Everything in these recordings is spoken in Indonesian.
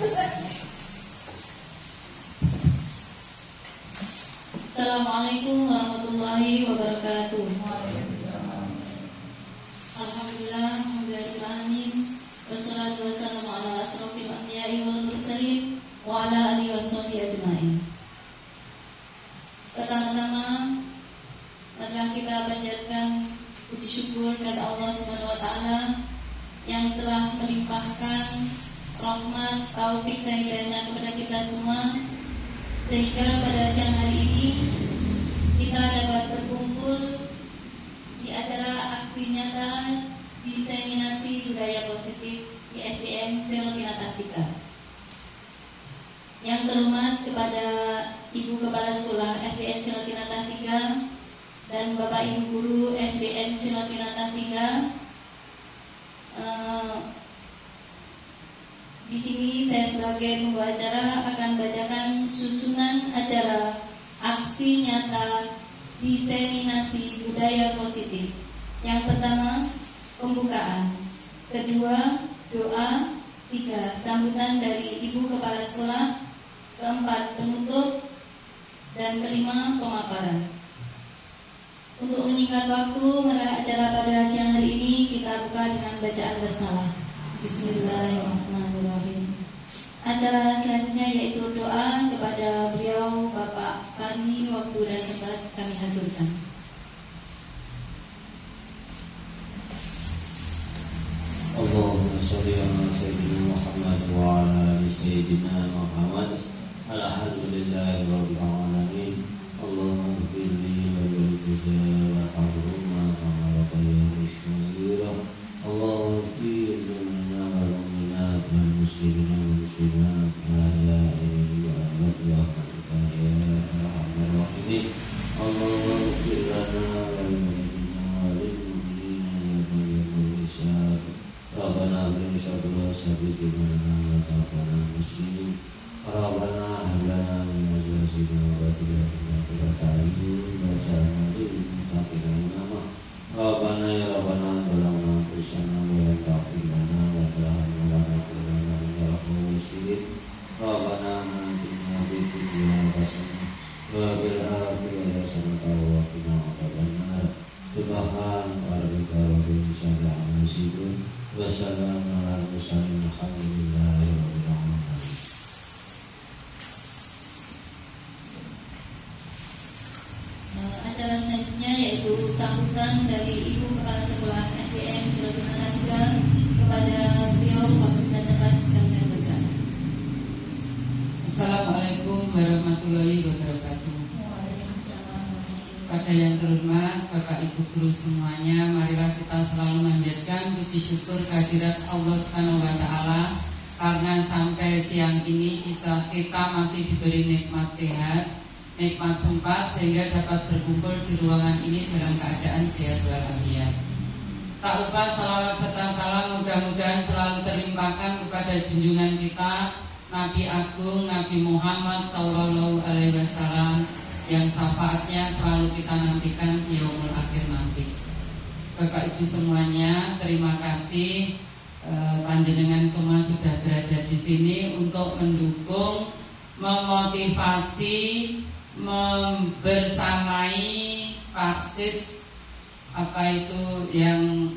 Assalamualaikum warahmatullahi wabarakatuh. Alhamdulillah, alhamdulillahirrahmanirrahim. Wassalatu wassalamu ala asrofil anbiya'i wal mursalin wa ala alihi washabihi ajma'in. Pertama-tama marilah kita panjatkan puji syukur kepada Allah Subhanahu wa taala yang telah melimpahkan rahmat, taufik dan hidayahnya kepada kita semua, sehingga pada siang hari ini kita dapat berkumpul di acara aksi nyata diseminasi budaya positif di SDN Selotina 3. Yang terhormat kepada Ibu Kepala Sekolah SDN Selotina 3 dan Bapak Ibu Guru SDN Selotina 3. Di sini saya sebagai pembawa acara akan bacakan susunan acara aksi nyata diseminasi budaya positif. Yang pertama, pembukaan. Kedua, doa. Tiga, sambutan dari Ibu Kepala Sekolah. Keempat, penutup. Dan kelima, pemaparan. Untuk menyingkat waktu mulai acara pada siang hari ini, kita buka dengan bacaan basmalah. Bismillahirrahmanirrahim. Acara selanjutnya yaitu doa kepada beliau Bapak Karni, waktu dan tempat kami haturkan. Allahumma sholli ala sayyidina Muhammad wa ala ali sayyidina Muhammad. Alhamdulillahi rabbil alamin. Allahumma ighfirli wa yarhamni wa arhamna kama rabbayani shaghira. Allahumma ighfir lana wal mu'minat wal muslimina wal muslimat ahya'i wa amwat ya arhamar rahimin. Allahumma ighfir lana wal mu'minina wal mu'minina ya rabbal hisab. Rabbana abrina syarra sabiqina wa taqabbal muslimin. Rabbana hab lana min azwajina wa dhurriyyatina qurrata a'yun waj'alna lil muttaqina imama. Rabbana ya Rabbana zalamna anfusana wa la taghfir lana wa tarhamna lanakunanna minal khasirin. Rabbana atina fid dunya hasanah wa fil akhirati hasanah wa qina adzabannar. Subhana rabbika rabbil izzati amma yasifun wa salamun alal mursalin walhamdulillahi rabbil alamin. Acara selanjutnya yaitu sambutan dari Ibu Kepala Sekolah SDN Selotina 3 kepada beliau waktu dan tempat kami haturkan. Assalamualaikum warahmatullahi wabarakatuh. Pada yang terhormat Bapak Ibu Guru semuanya, marilah kita selalu menjadikan puji syukur kehadirat Allah Subhanahu wa taala karena sampai siang ini kita masih diberi nikmat sehat, nikmat sempat sehingga dapat berkumpul di ruangan ini dalam keadaan sehat walafiat. Tak lupa salawat serta salam mudah-mudahan selalu terlimpahkan kepada junjungan kita Nabi Agung Nabi Muhammad Sallallahu Alaihi Wasallam yang syafaatnya selalu kita nantikan di yaumul akhir nanti. Bapak Ibu semuanya, terima kasih panjenengan semua sudah berada di sini untuk mendukung, memotivasi, membersamai Pak Sis apa itu yang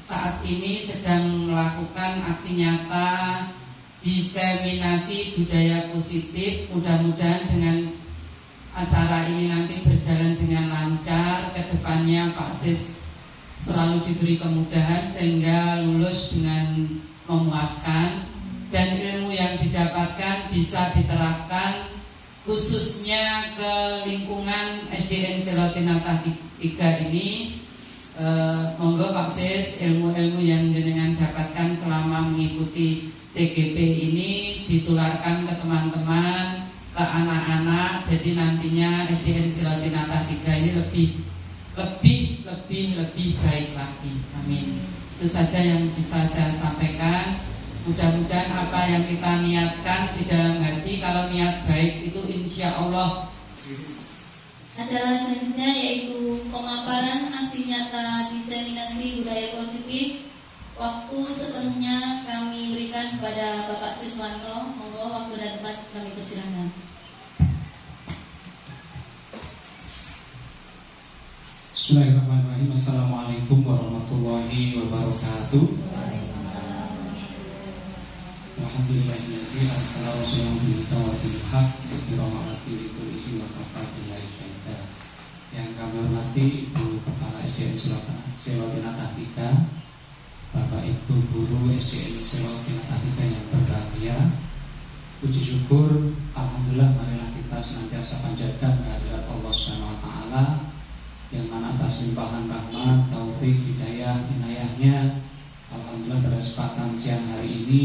saat ini sedang melakukan aksi nyata diseminasi budaya positif. Mudah-mudahan dengan acara ini nanti berjalan dengan lancar, kedepannya Pak Sis selalu diberi kemudahan sehingga lulus dengan memuaskan dan ilmu yang didapatkan bisa diterapkan khususnya ke lingkungan SDN Selotina 3 ini. Monggo Pak Sis, ilmu-ilmu yang jenengan dapatkan selama mengikuti CGP ini ditularkan ke teman-teman, ke anak-anak, jadi nantinya SDN Selotina 3 ini lebih baik lagi. Amin. Itu saja yang bisa saya sampaikan. Mudah-mudahan apa yang kita niatkan di dalam hati, kalau niat baik itu insya Allah. Acara selanjutnya yaitu pemaparan aksi nyata diseminasi budaya positif. Waktu sepenuhnya kami berikan kepada Bapak Siswanto. waktu dan tempat kami persilahkan. Bismillahirrahmanirrahim. Assalamualaikum warahmatullahi wabarakatuh. Alhamdulillahilladzi arsala rasulahu bil huda wa dinil haq liyudhhirahu kullihi wa kafa billahi syahida. Yang kami hormati Ibu Kepala SDN Selotina 3, Bapak Ibu Guru SDN Selotina 3 yang berbahagia. Puji syukur, alhamdulillah, marilah kita senantiasa panjatkan kehadirat Allah Subhanahu wa taala yang mana atas limpahan rahmat, taufik, hidayah, inayahnya, alhamdulillah pada kesempatan siang hari ini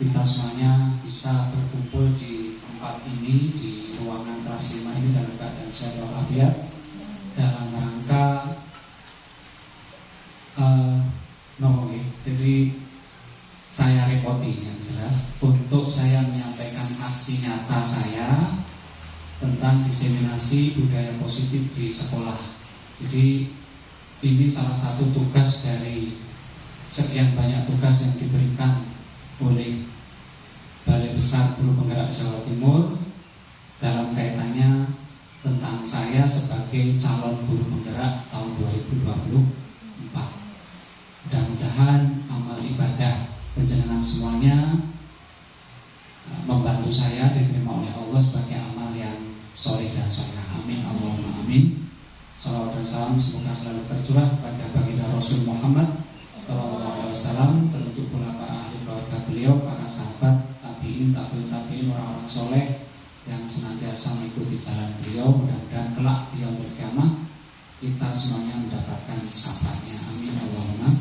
kita semuanya bisa berkumpul di tempat ini, di ruangan kelas 5 ini dalam keadaan sehat walafiat, dalam rangka jadi saya repoti yang jelas untuk saya menyampaikan aksi nyata saya tentang diseminasi budaya positif di sekolah. Jadi ini salah satu tugas dari sekian banyak tugas yang diberikan oleh Balai Besar Guru Penggerak Jawa Timur dalam kaitannya tentang saya sebagai calon guru penggerak tahun 2024. Mudah-mudahan amal ibadah penjenengan semuanya membantu saya diterima oleh Allah sebagai amal yang soleh dan solehah. Amin Allahumma amin. Salawat dan salam semoga selalu tercurah kepada baginda Rasul Muhammad sallallahu alaihi wasallam, teruntuk pula para ahli keluarga beliau, para sahabat, tabiin, tabiin, orang-orang soleh yang senantiasa mengikuti jalan beliau. Mudah-mudahan kelak di yaumul qiyamah kita semuanya mendapatkan syafaatnya. Amin Allahumma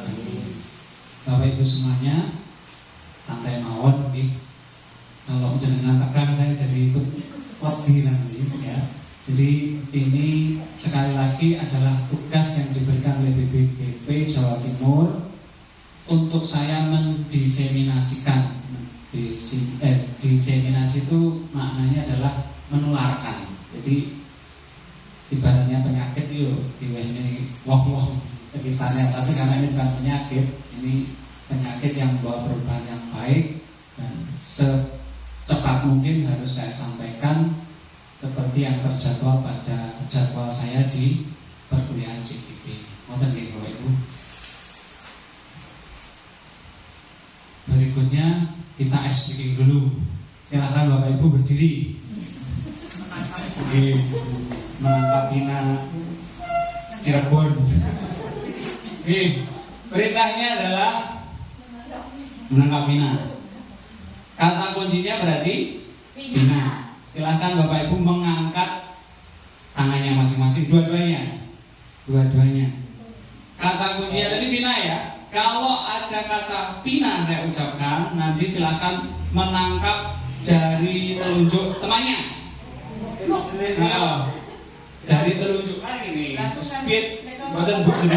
amin. Bapak Ibu semuanya, santai mawon nih. Kalau jenengan tekan saya jadi ikut wedi nanti ya. Jadi ini sekali lagi adalah tugas yang diberikan oleh BPGP Jawa Timur untuk saya mendiseminasikan. Diseminasi itu maknanya adalah menularkan. Jadi ibaratnya penyakit itu ini wong sekitarnya, tapi karena ini bukan penyakit, ini penyakit yang membawa perubahan yang baik dan secepat mungkin harus saya sampaikan seperti yang terjadwal pada jadwal saya di perkuliahan JPP. Mohon nggih Bapak Ibu. Berikutnya kita ice breaking dulu. Silakan Bapak Ibu berdiri. Menangkap Pina Cirebon. Perintahnya adalah menangkap Pina. Kata kuncinya berarti Pina. Silakan Bapak Ibu mengangkat tangannya masing-masing, dua-duanya. Kata kuncinya tadi Pina ya. Kalau ada kata Pina saya ucapkan, nanti silakan menangkap jari telunjuk temannya. Jari telunjuk ini. Speed, buatan bukti.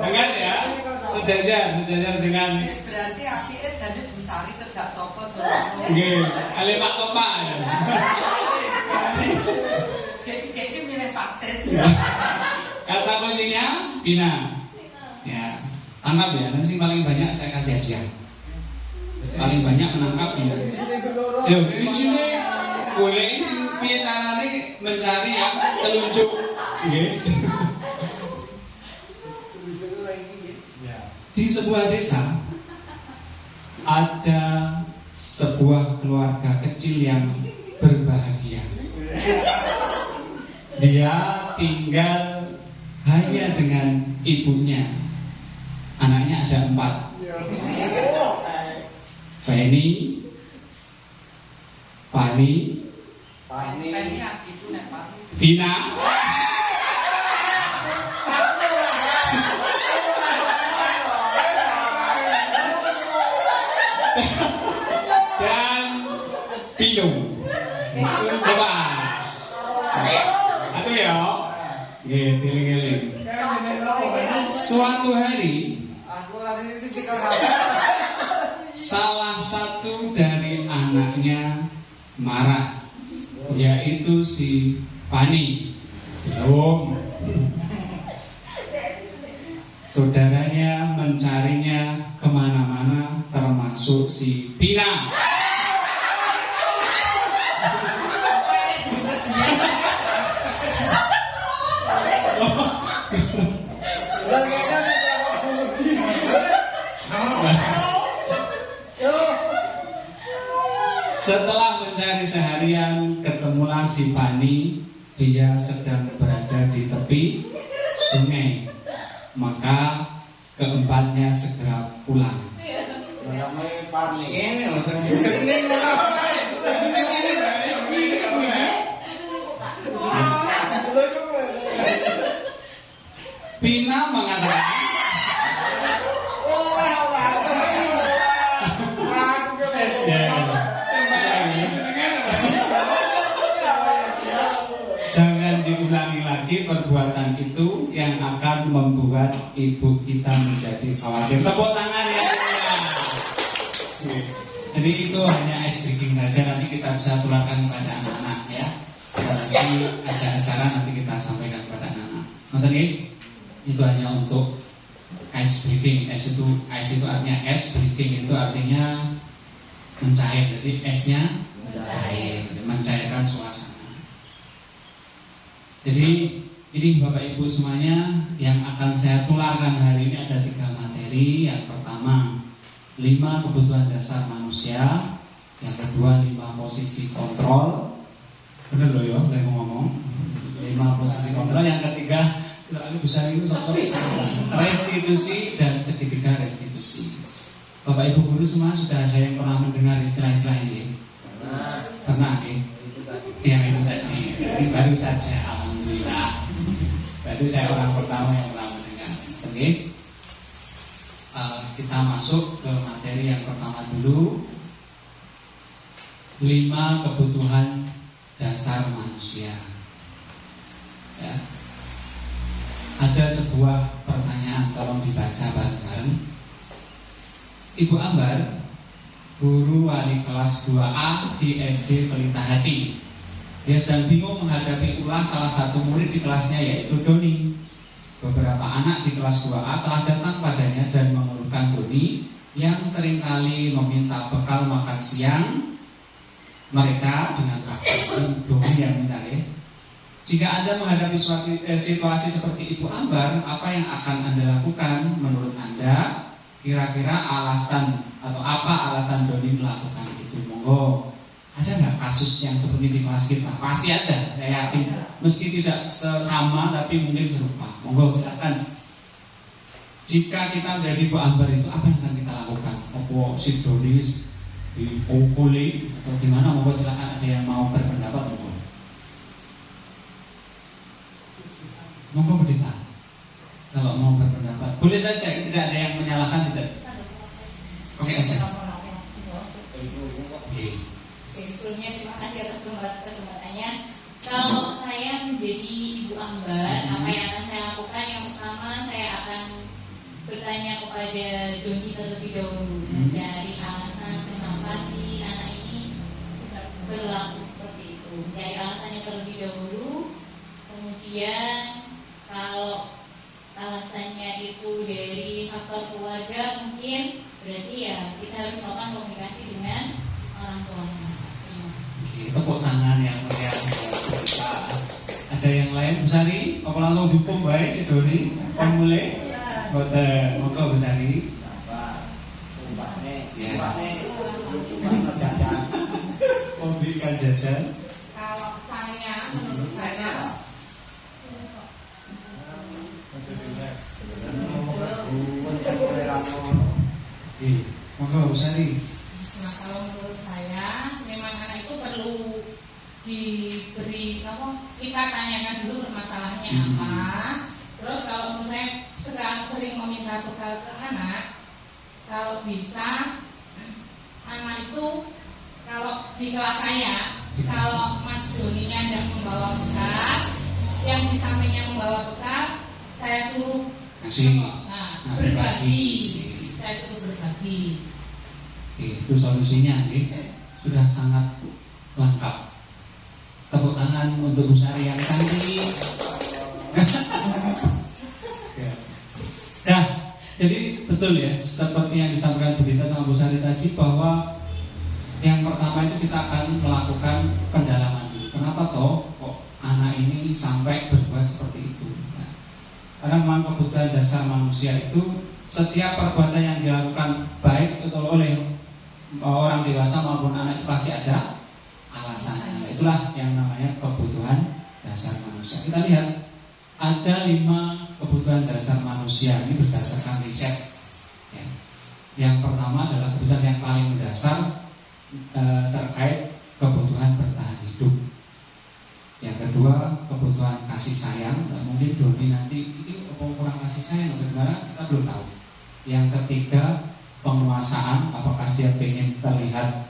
Dengar ya, sejajar dengan. Berarti akhirnya jadi Bu Sari tegak sopot. Nggih, ale Pak Topa. Kayaknya milih Pak Ses. Kata kuncinya Pina. Ya, tangkap ya. Nanti paling banyak saya kasih hadiah. Paling banyak menangkap Pina. Yo, kuncinya boleh piye carane mencari yang telunjuk. Nggih. Di sebuah desa ada sebuah keluarga kecil yang berbahagia. Dia tinggal hanya dengan ibunya. Anaknya ada 4. Feni, Fani, Vina, dan Pilung. Bebas. Itu ya. Giling-giling. Suatu hari salah satu dari anaknya marah, yaitu si Fani. Saudaranya mencarinya kemana-mana, termasuk si Pina. Setelah mencari seharian, ketemulah si Bani. Dia sedang berada di tepi sungai. Maka keempatnya segera pulang. Pina mengatakan, jangan diulangi lagi perbuatan itu yang akan membuat ibu kita menjadi khawatir. Tepuk tangan ya. Jadi itu hanya ice breaking saja, nanti kita bisa tularkan kepada anak-anak ya. Kita nanti ada acara nanti kita sampaikan kepada anak-anak. Nonton ya? Itu hanya untuk ice breaking. Ice itu artinya ice breaking itu artinya mencair. Jadi esnya mencair, mencairkan suasana. Jadi ini Bapak Ibu semuanya yang akan saya tularkan hari ini ada 3 materi. Yang pertama 5 kebutuhan dasar manusia. Yang kedua 5 posisi kontrol. Bener loh ya, saya ngomong 5 posisi kontrol. Yang ketiga besar itu restitusi dan segitiga restitusi. Bapak Ibu guru semua sudah ada yang pernah mendengar istilah-istilah ini? Pernah ya? Yang itu tadi, ini baru saja, alhamdulillah. Berarti saya orang pertama yang pernah mendengar. Oke, kita masuk ke materi yang pertama dulu. 5 kebutuhan dasar manusia. Ya. Ada sebuah pertanyaan, tolong dibaca bareng-bareng. Ibu Ambar, guru wali kelas 2A di SD Pelita Hati. Dia sedang bingung menghadapi ulah salah satu murid di kelasnya, yaitu Doni. Beberapa anak di kelas 2A telah datang padanya dan mengeluhkan Doni yang seringkali meminta bekal makan siang mereka dengan paksa. Doni yang minta ya. Jika Anda menghadapi suatu situasi seperti Ibu Ambar, apa yang akan Anda lakukan? Menurut Anda, kira-kira alasan atau apa alasan Doni melakukan itu? Monggo. Ada nggak kasus yang seperti di kelas kita? Pasti ada, saya yakin. Meski tidak sama, tapi mungkin serupa. Monggo silakan. Jika kita menjadi Ibu Ambar itu, apa yang akan kita lakukan? Apa si Doni dipukuli atau gimana? Monggo silakan. Ada yang mau berpendapat? Monggo berdita. Kalau mau berpendapat, boleh saja. Tidak ada yang menyalahkan, tidak. Oke aja. Sebelumnya terima kasih atas kesempatannya. Kalau saya menjadi Ibu Ambar, apa yang akan saya lakukan? Yang pertama, saya akan bertanya kepada Doni terlebih dahulu, mencari alasan kenapa si anak ini berlaku seperti itu. Mencari alasannya terlebih dahulu. Kemudian kalau alasannya itu dari faktor keluarga, mungkin berarti ya kita harus melakukan komunikasi dengan orang tuanya. Tepuk tangan yang meriah. Ada yang lain? Bu Sari, apa langsung dukung baik si Doni? Mulai? Boten, monggo Bu Sari. Mau belikan jajan? Kalau saya, menurut saya, monggo Bu Sari. nah kalau menurut saya, memang anak itu perlu diberi kita tanyakan dulu permasalahannya apa. Terus kalau menurut saya sekarang sering meminta bekal ke anak, kalau bisa anak itu kalau di kelas saya, kalau Mas Doninya tidak membawa bekal, yang di sampingnya membawa bekal, saya suruh berbagi. Saya suruh berbagi. Itu solusinya, sudah sangat lengkap. Tepuk tangan untuk Bu Sari yang cantik. Nah, betul ya, seperti yang disampaikan Bu Dita sama Bu Sari tadi, bahwa yang pertama itu kita akan melakukan pendalaman dulu. Kenapa toh kok anak ini sampai berbuat seperti itu? Ya. Karena memang kebutuhan dasar manusia itu, setiap perbuatan yang dilakukan baik atau oleh orang dewasa maupun anak itu pasti ada alasannya. Itulah yang namanya kebutuhan dasar manusia. Kita lihat ada 5 kebutuhan dasar manusia, ini berdasarkan riset. Ya. Yang pertama adalah kebutuhan yang paling mendasar terkait kebutuhan bertahan hidup. Yang kedua kebutuhan kasih sayang. Nah, mungkin Doni nanti itu kurang kasih sayang atau gimana kita belum tahu. Yang ketiga penguasaan, apakah dia ingin terlihat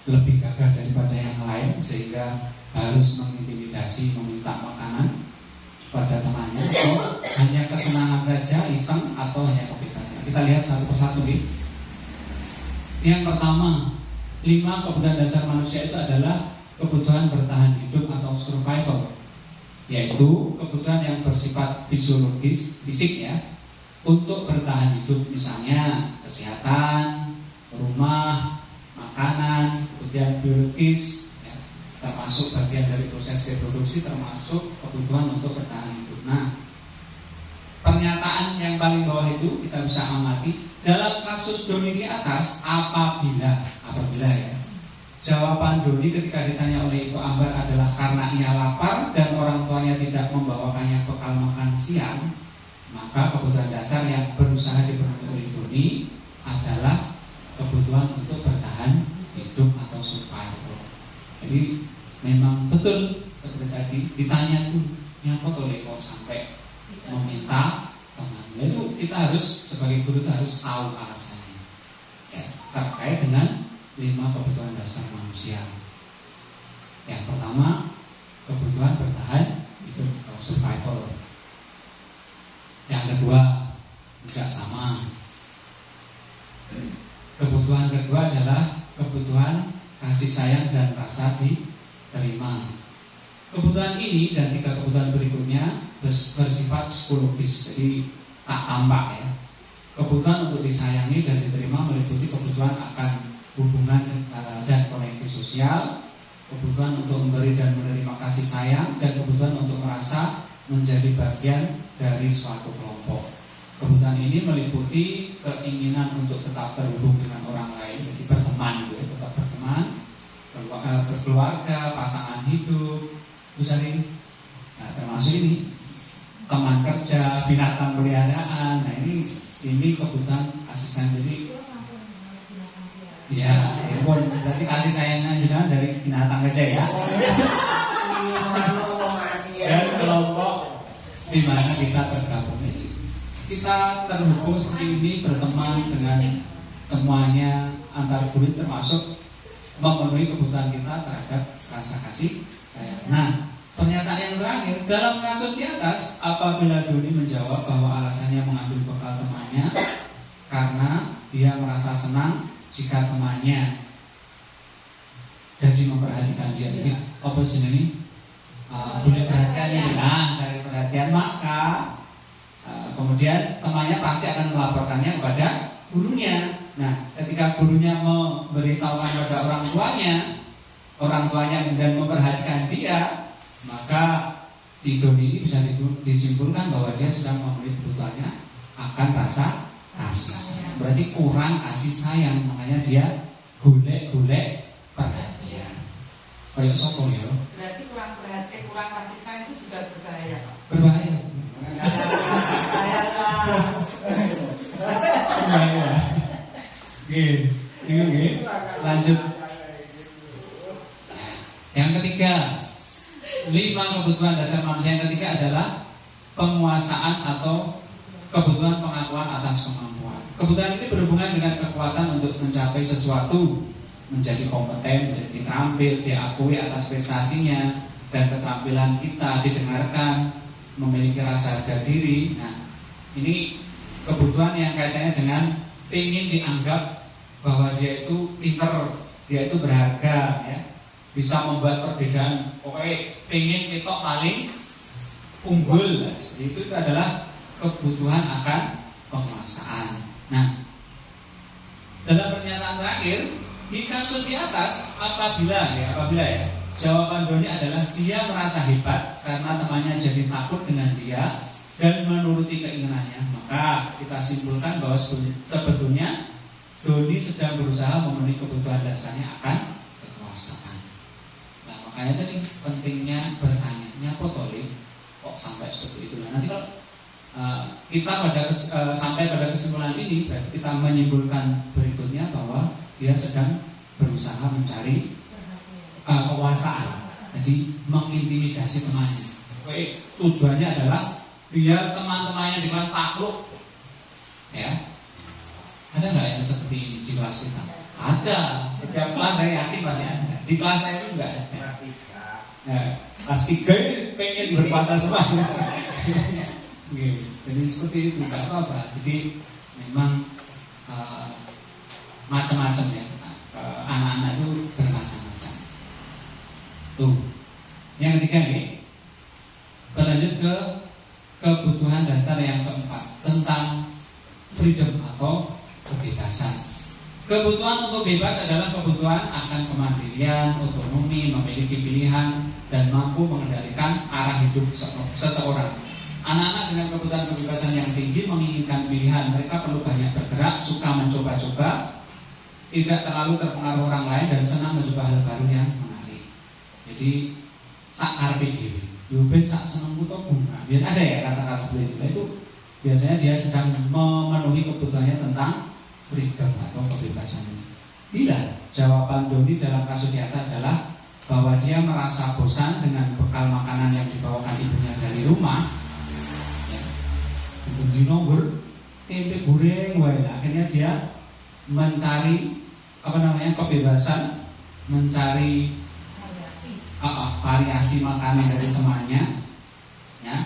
lebih gagah daripada yang lain sehingga harus mengintimidasi, meminta makanan pada temannya, atau hanya kesenangan saja, iseng, atau hanya kebebasan. Kita lihat satu persatu nih. Yang pertama, 5 kebutuhan dasar manusia itu adalah kebutuhan bertahan hidup atau survival, yaitu kebutuhan yang bersifat fisiologis, fisik ya, untuk bertahan hidup, misalnya kesehatan, rumah, makanan, kebutuhan biologis ya, termasuk bagian dari proses reproduksi, termasuk kebutuhan untuk bertahan hidup. Nah, pernyataan yang paling bawah itu kita bisa amati dalam kasus Doni di atas, apabila ya, jawaban Doni ketika ditanya oleh Ibu Ambar adalah karena ia lapar dan orang tuanya tidak membawakannya bekal makan siang, maka kebutuhan dasar yang berusaha dipenuhi oleh Doni adalah kebutuhan untuk bertahan hidup atau survival. Jadi memang betul seperti tadi ditanya tuh, nyapa oleh kok sampai meminta teman. Itu kita harus sebagai guru harus tahu alasannya ya, terkait dengan 5 kebutuhan dasar manusia. Yang pertama kebutuhan bertahan hidup atau survival. Yang kedua juga sama. Kebutuhan kedua adalah kebutuhan kasih sayang dan rasa diterima. Kebutuhan ini dan 3 kebutuhan berikutnya bersifat psikologis, jadi tak tampak ya. Kebutuhan untuk disayangi dan diterima meliputi kebutuhan akan hubungan dan koneksi sosial, kebutuhan untuk memberi dan menerima kasih sayang, dan kebutuhan untuk merasa menjadi bagian dari suatu kelompok. Kebutuhan ini meliputi keinginan untuk tetap terhubung dengan orang lain, jadi berteman, tetap berteman, berkeluarga, pasangan hidup, misalnya, nah, termasuk ini teman kerja, binatang peliharaan. Nah ini kebutuhan kasih sayang. Jadi ya pun berarti kasih sayangnya juga dari binatang kerja ya. Dan kelompok di mana kita tergabung ini, kita terhubung seperti ini, berteman dengan semuanya antar guru, termasuk memenuhi kebutuhan kita terhadap rasa kasih sayang. Nah, pernyataan yang terakhir dalam kasus di atas, apabila Doni menjawab bahwa alasannya mengambil bekal temannya karena dia merasa senang jika temannya jadi memperhatikan dia. Jadi apa jenenge? Boleh perhatiannya, cari perhatian, maka kemudian temannya pasti akan melaporkannya kepada gurunya. Nah, ketika gurunya memberitahukan kepada orang tuanya kemudian memperhatikan dia, maka si Doni ini bisa disimpulkan bahwa dia sedang memenuhi kebutuhannya akan rasa kasih sayang. Berarti kurang kasih sayang, makanya dia golek-golek perhatian. Kayak sopo ya? Berarti kurang perhatian, kurang kasih sayang itu juga berbahaya, Pak. Berbahaya. Berbahaya. Oke, lanjut. Yang ketiga, 5 kebutuhan dasar manusia yang ketiga adalah penguasaan atau kebutuhan pengakuan atas kemampuan. Kebutuhan ini berhubungan dengan kekuatan untuk mencapai sesuatu, menjadi kompeten, menjadi terampil, diakui atas prestasinya, dan keterampilan kita didengarkan, memiliki rasa harga diri. Nah, ini kebutuhan yang kaitannya dengan ingin dianggap bahwa dia itu pinter, dia itu berharga, ya, bisa membuat perbedaan. Pokoknya pengen kita paling unggul. Itu adalah kebutuhan akan penguasaan. Nah, dalam pernyataan terakhir di kasus di atas, apabila ya jawaban Doni adalah dia merasa hebat karena temannya jadi takut dengan dia dan menuruti keinginannya, maka kita simpulkan bahwa sebetulnya Doni sedang berusaha memenuhi kebutuhan dasarnya akan kekuasaan. Nah, makanya tadi pentingnya bertanya, nyapa toli kok sampai seperti itu. Nah, nanti kalau kita sampai pada kesimpulan ini, berarti kita menyimpulkan berikutnya bahwa dia sedang berusaha mencari kekuasaan, jadi mengintimidasi temannya. Oke, tujuannya adalah biar teman-temannya di kelas takluk, ya. Ada nggak yang seperti ini di kelas kita? Ada. Setiap kelas saya yakin pasti ada. Di kelas saya itu nggak ada. Kelas 3 pengen berkuasa semua. Jadi seperti itu, nggak apa-apa. Jadi memang macam-macam ya. Anak-anak itu bermacam-macam. Tuh. Yang ketiga nih, berlanjut ke kebutuhan dasar yang keempat tentang freedom atau kebebasan. Kebutuhan untuk bebas adalah kebutuhan akan kemandirian, otonomi, memiliki pilihan, dan mampu mengendalikan arah hidup seseorang. Anak-anak dengan kebutuhan kebebasan yang tinggi menginginkan pilihan. Mereka perlu banyak bergerak, suka mencoba-coba, tidak terlalu terpengaruh orang lain, dan senang mencoba hal baru yang menarik. Jadi sakar PDW, Yubin sak seneng butuh bunga. Biar ada ya kata-kata seperti itu. Itu biasanya dia sedang memenuhi kebutuhannya tentang freedom atau kebebasannya. Tidak. Jawaban Doni dalam kasus di atas adalah bahwa dia merasa bosan dengan bekal makanan yang dibawakan ibunya dari rumah. Di nomor tempe goreng, akhirnya dia mencari kebebasan, mencari variasi makanan dari temannya, ya.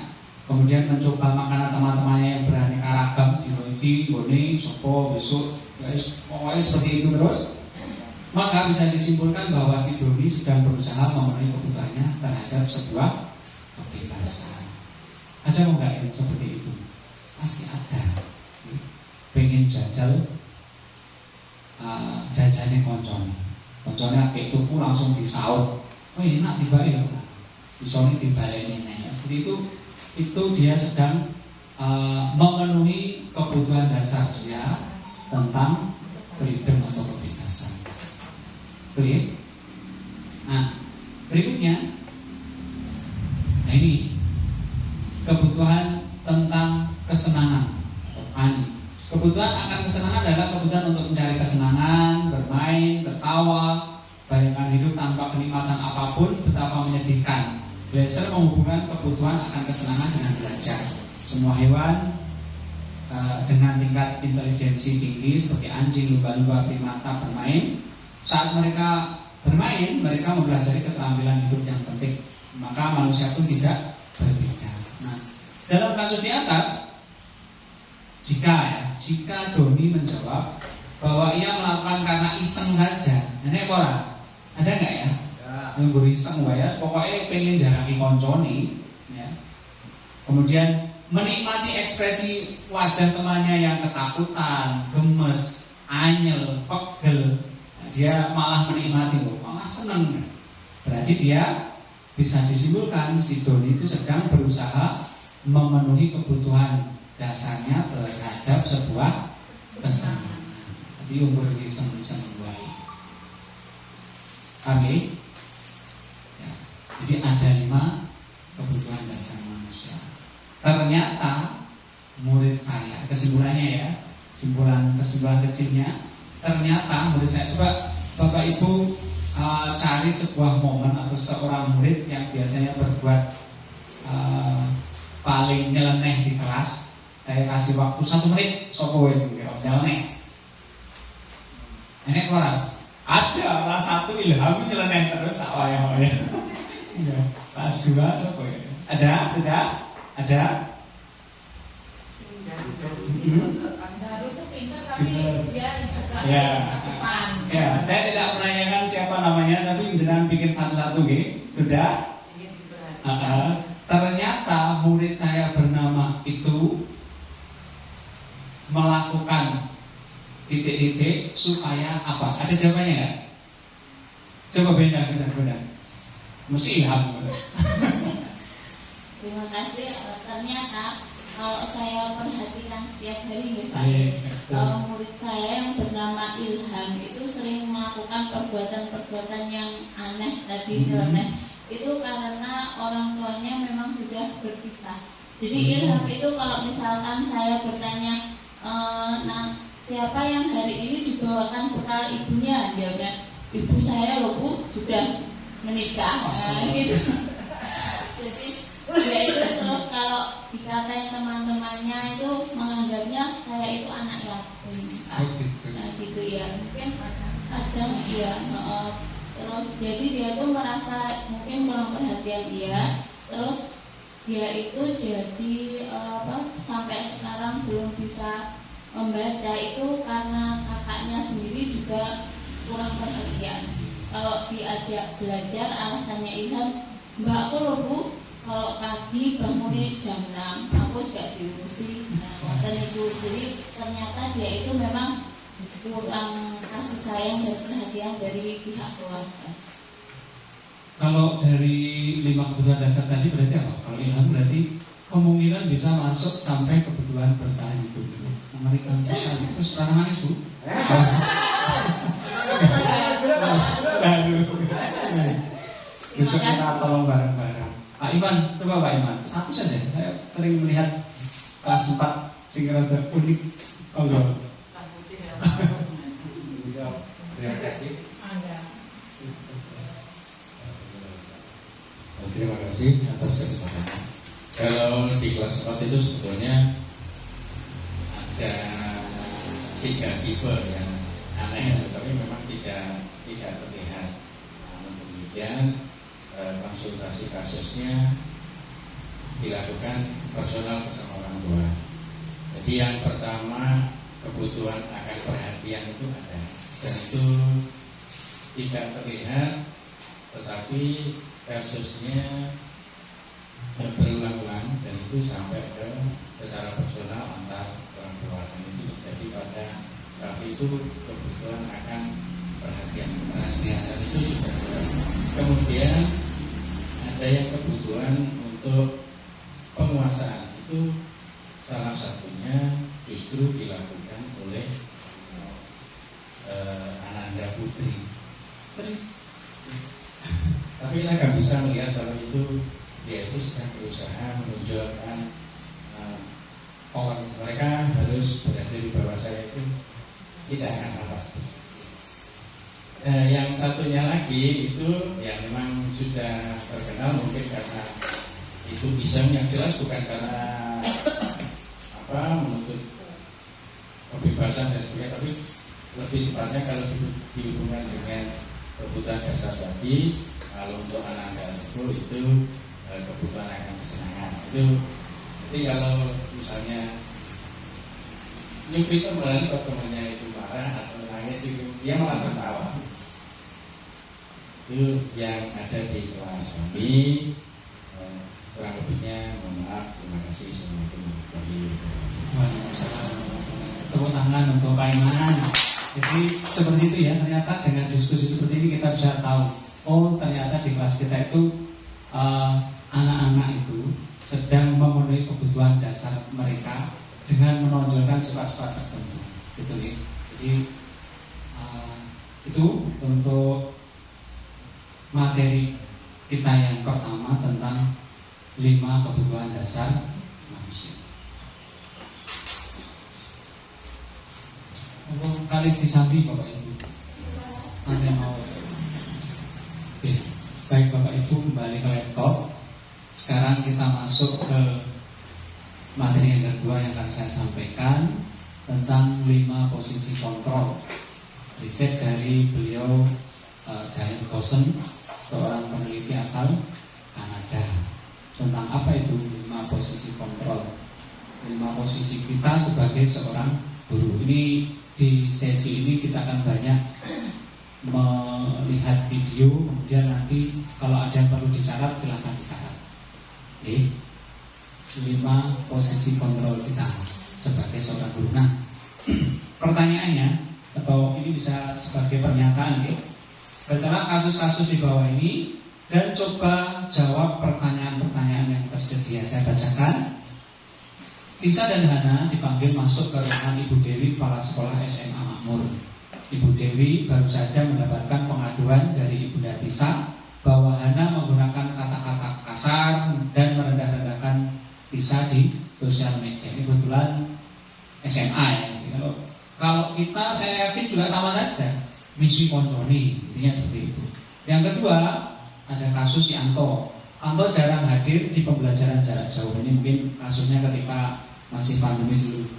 Kemudian mencoba makanan teman-temannya yang beraneka ragam, di gone, sopo, besok, guys, pokoknya seperti itu terus. Maka bisa disimpulkan bahwa si Doni sedang berusaha memenuhi kebutuhannya terhadap sebuah kebebasan. Ada nggak yang seperti itu? Pasti ada. Pengen jajal jajannya koncone apik tuku langsung disaut. Oh enak dibayar, disoni dibaleni. Seperti itu dia sedang memenuhi kebutuhan dasar dia tentang freedom atau kebebasan. Oke. Nah, berikutnya, ini kebutuhan tentang kesenangan atau ani. Kebutuhan akan kesenangan adalah kebutuhan untuk mencari kesenangan, bermain, tertawa, bayangkan hidup tanpa kenikmatan apapun betapa menyedihkan. Blazer menghubungkan kebutuhan akan kesenangan dengan belajar. Semua hewan dengan tingkat intelijensi tinggi seperti anjing, lumba-lumba, primata bermain. Saat mereka bermain, mereka mempelajari keterampilan hidup yang penting. Maka manusia pun tidak berbeda. Nah, dalam kasus di atas, jika Doni menjawab bahwa ia melakukan karena iseng saja, ini apa? Ada nggak ya? Yang beriseng ya, pokoknya pengen jarangi konconi, ya. Kemudian menikmati ekspresi wajah temannya yang ketakutan, gemes, anyel, pegel, dia malah menikmati, malah seneng. Berarti dia bisa disimpulkan si Doni itu sedang berusaha memenuhi kebutuhan dasarnya terhadap sebuah kesenangan. Jadi umur iseng-iseng baik. Amin. Ya. Jadi ada 5 kebutuhan dasar manusia. Ternyata murid saya, kesimpulannya ya, kesimpulan kecilnya, ternyata murid saya, coba Bapak Ibu cari sebuah momen atau seorang murid yang biasanya berbuat paling nyeleneh di kelas. Saya kasih waktu 1 menit, sopo wis nyeleneh. Enek orang ada kelas 1 ilham nyeleneh terus tak wayah-wayah. Ya, kelas 2 sopo ya? Ada, sudah? Ada? Baru itu pintar tapi dia ya. Ya, saya tidak menanyakan siapa namanya, tapi jangan pikir satu-satu, sudah? Ternyata murid saya bernama itu melakukan supaya apa? Ada jawabannya nggak? Coba beda. Mesti ilham. Terima kasih. Ternyata kalau saya perhatikan setiap hari ya Pak, murid saya yang bernama Ilham itu sering melakukan perbuatan-perbuatan yang aneh tadi itu karena orang tuanya memang sudah berpisah. Jadi Ilham itu kalau misalkan saya bertanya, nah siapa yang hari ini dibawakan bekal ibunya? Dia bilang, ibu saya loh Bu, sudah menikah. Gitu. Jadi dia itu terus kalau dikatain teman-temannya itu menganggapnya saya itu anak yatim. Nah gitu ya, mungkin kadang iya. Terus jadi dia tuh merasa mungkin kurang perhatian dia. Terus dia itu jadi sampai sekarang belum bisa membaca itu karena kakaknya sendiri juga kurang perhatian. Kalau diajak belajar alasannya Ilham, Mbak aku loh Bu, kalau pagi bangunnya jam 6, aku gak diurusi. Nah, itu. Jadi ternyata dia itu memang kurang kasih sayang dan perhatian dari pihak keluarga. Kalau dari 5 kebutuhan dasar tadi berarti apa? Kalau ilham berarti kemungkinan bisa masuk sampai kebutuhan bertahan hidup. Mengerikan sekali. Terus perasaan manis Bu? Besok kita tolong bareng-bareng. Pak Iman, coba Pak Iman, satu saja. Saya sering melihat kelas 4 singkat unik. Oh enggak. Terima kasih atas kesempatannya. Kalau di kelas 4 itu sebetulnya ada 3 tipe yang aneh, tetapi memang tidak terlihat. Namun demikian konsultasi kasusnya dilakukan personal bersama orang tua. Jadi yang pertama kebutuhan akan perhatian itu ada, dan itu tidak terlihat, tetapi kasusnya berulang-ulang dan itu sampai ke secara personal antar orang tua, dan itu terjadi pada tapi itu kebutuhan akan perhatian dan itu sudah jelas. Kemudian ada yang kebutuhan untuk penguasaan, itu salah satunya justru dilakukan oleh Ananda Putri. Tapi kita nggak bisa melihat kalau itu dia itu sedang berusaha menunjukkan orang mereka harus berada di bawah saya, itu tidak akan lepas. Yang satunya lagi itu yang memang sudah terkenal mungkin karena itu iseng, yang jelas bukan karena menuntut kebebasan dan sebagainya, tapi lebih tepatnya kalau dihubungkan dengan kebutuhan dasar tadi. Kalau untuk anak-anak itu kebutuhan akan kesenangan itu. Jadi kalau misalnya nyupi itu berani kalau temannya itu marah atau nangis, dia malah tertawa. Itu yang ada di kelas kami. Kurang lebihnya mohon maaf, terima kasih semuanya. Tepuk tangan untuk Pak Iman. Jadi seperti itu ya, ternyata dengan diskusi seperti ini kita bisa tahu, oh ternyata di kelas kita itu anak-anak itu sedang memenuhi kebutuhan dasar mereka dengan menonjolkan sifat-sifat tertentu, gitu nih. Jadi itu untuk materi kita yang pertama tentang 5 kebutuhan dasar manusia. Untuk kali disambi Bapak Ibu, Anda mau? Oke, baik Bapak Ibu, kembali ke laptop. Sekarang kita masuk ke materi yang kedua yang akan saya sampaikan tentang 5 posisi kontrol. Riset dari beliau Diane Gossen, seorang peneliti asal Kanada. Tentang apa itu 5 posisi kontrol, 5 posisi kita sebagai seorang guru. Ini di sesi ini kita akan banyak melihat video, kemudian nanti kalau ada yang perlu disyarat silahkan disyarat. Oke, 5 posisi kontrol kita sebagai seorang guru. Nah, pertanyaannya, atau ini bisa sebagai pernyataan ya. Bacalah kasus-kasus di bawah ini dan coba jawab pertanyaan-pertanyaan yang tersedia. Saya bacakan. Tisa dan Hana dipanggil masuk ke ruangan Ibu Dewi, Kepala Sekolah SMA Makmur. Ibu Dewi baru saja mendapatkan pengaduan dari Ibunda Tisa bahwa Hana menggunakan kata-kata kasar dan merendah-rendahkan Tisa di sosial media. Ini kebetulan SMA ya. Kalau kita, saya yakin juga sama saja, miswi konconi, intinya seperti itu. Yang kedua, ada kasus si Anto. Anto jarang hadir di pembelajaran jarak jauh. Ini mungkin kasusnya ketika masih pandemi dulu.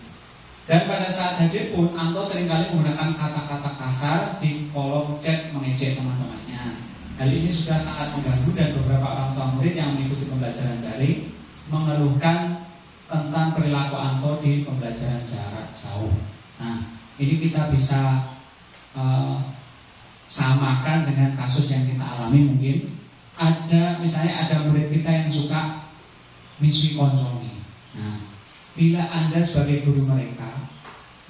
Dan pada saat hadir pun Anto seringkali menggunakan kata-kata kasar di kolom chat mengejek teman-temannya. Hal ini sudah sangat mengganggu dan beberapa orang tua murid yang mengikuti pembelajaran daring mengeluhkan tentang perilaku Anto di pembelajaran jarak jauh. Nah, ini kita bisa samakan dengan kasus yang kita alami mungkin. Misalnya ada murid kita yang suka miswi konconi. Nah, bila Anda sebagai guru mereka,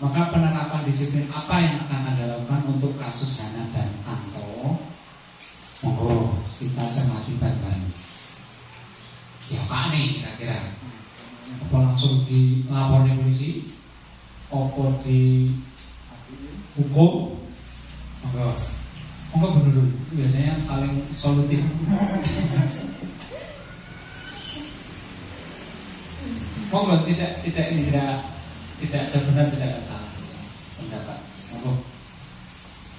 maka penerapan disiplin apa yang akan Anda lakukan untuk kasus Hana dan Anto? Monggo kita cermati bareng-bareng. Ya Pak nih kira-kira apa langsung dilaporkan polisi? Apa di hukum? Monggo bener dulu. Biasanya paling solutif. Monggo tidak ada benar, tidak ada salah pendapat. Monggo.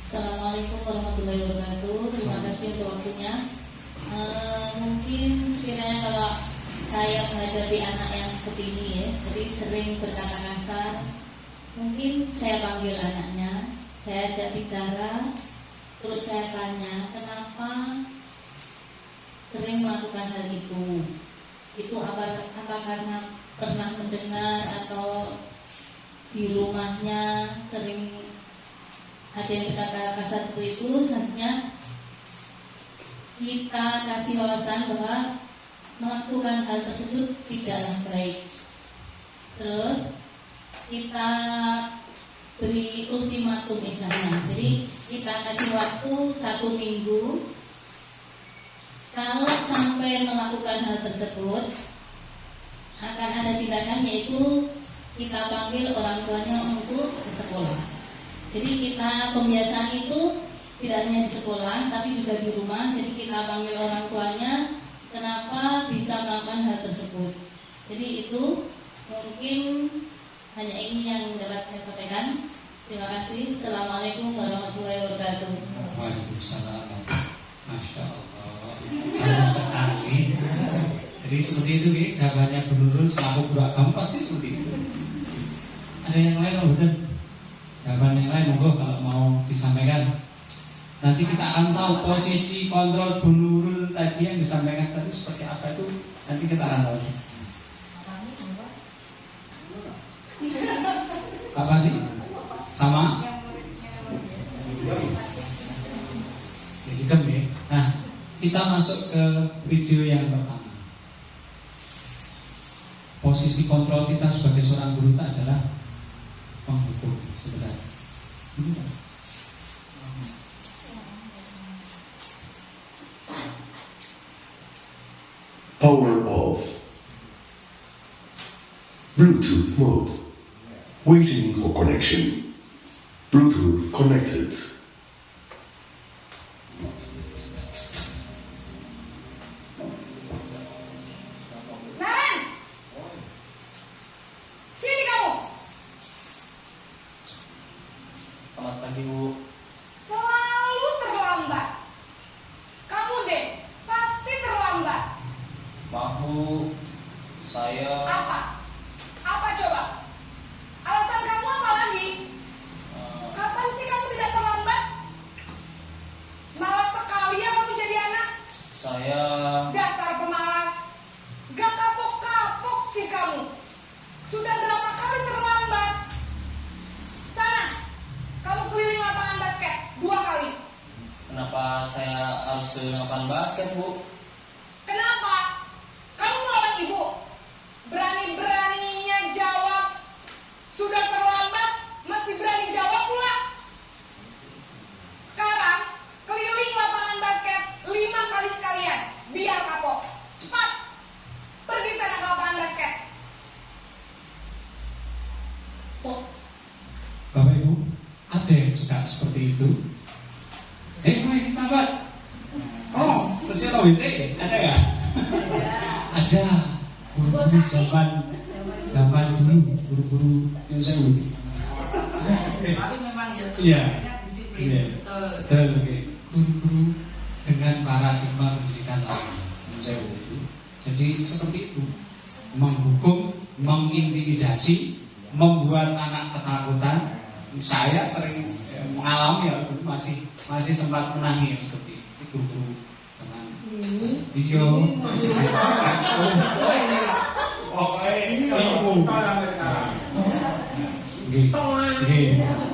Assalamualaikum warahmatullahi wabarakatuh. Terima kasih untuk waktunya. Mungkin sekiranya kalau saya menghadapi anak yang seperti ini ya, jadi sering berkata kasar, mungkin saya panggil anaknya, saya ajak bicara, terus saya tanya kenapa sering melakukan hal itu. Itu apa karena pernah mendengar atau di rumahnya sering ada yang berkata kasar seperti itu. Selanjutnya kita kasih wawasan bahwa melakukan hal tersebut tidaklah baik. Terus kita beri ultimatum misalnya. Jadi kita kasih waktu 1 minggu. Kalau sampai melakukan hal tersebut, akan ada tindakan, yaitu kita panggil orang tuanya untuk ke sekolah. Jadi kita pembiasaan itu tidak hanya di sekolah, tapi juga di rumah. Jadi kita panggil orang tuanya, kenapa bisa melakukan hal tersebut. Jadi itu mungkin hanya ini yang dapat saya sampaikan. Terima kasih. Assalamualaikum warahmatullahi wabarakatuh. Waalaikumsalam. Masya Allah. Harus sekali. Jadi seperti itu nih, jawabannya Bu Nurul selaku guru agama pasti seperti itu. Ada yang lain loh, betul? Jawaban yang lain monggo kalau mau disampaikan. Nanti kita akan tahu posisi kontrol Bu Nurul tadi yang disampaikan tadi seperti apa itu. Nanti kita akan tahu. Apa sih? Sama? Ya, hitam ya. Nah, kita masuk ke video yang pertama. Posisi kontrol kita sebagai seorang guru adalah penghukum sebenarnya. Power off. Bluetooth mode. Waiting for connection. Bluetooth connected. Selamat pagi Bu. Selalu terlambat. Kamu deh, pasti terlambat. Maaf Bu, saya Apa? Apa coba? Alasan kamu apa lagi? Kapan sih kamu tidak terlambat? Malas sekali ya kamu jadi anak. saya Dasar pemalas. Gak kapok-kapok sih kamu. Sudah berapa kali terlambat? Sana, kamu keliling lapangan basket 2 kali. kenapa saya harus ke lapangan basket Bu? Kenapa? Kamu melawan ibu. Berani-beraninya jawab. Sudah terlambat, masih berani jawab pula. Ada yang suka seperti itu. Mari tabat. Oh, terusnya lo WC? Ada nggak? Ada. Guru-guru zaman dulu, guru-guru yang saya uji. Tapi memang ya, Iya. disiplin. Iya. Betul. Betul, oke. Guru-guru dengan paradigma pendidikan lama yang saya uji. Jadi seperti itu, menghukum, mengintimidasi, membuat anak ketakutan. Saya sering mengalami ya, masih sempat menangis seperti itu guru dengan iya.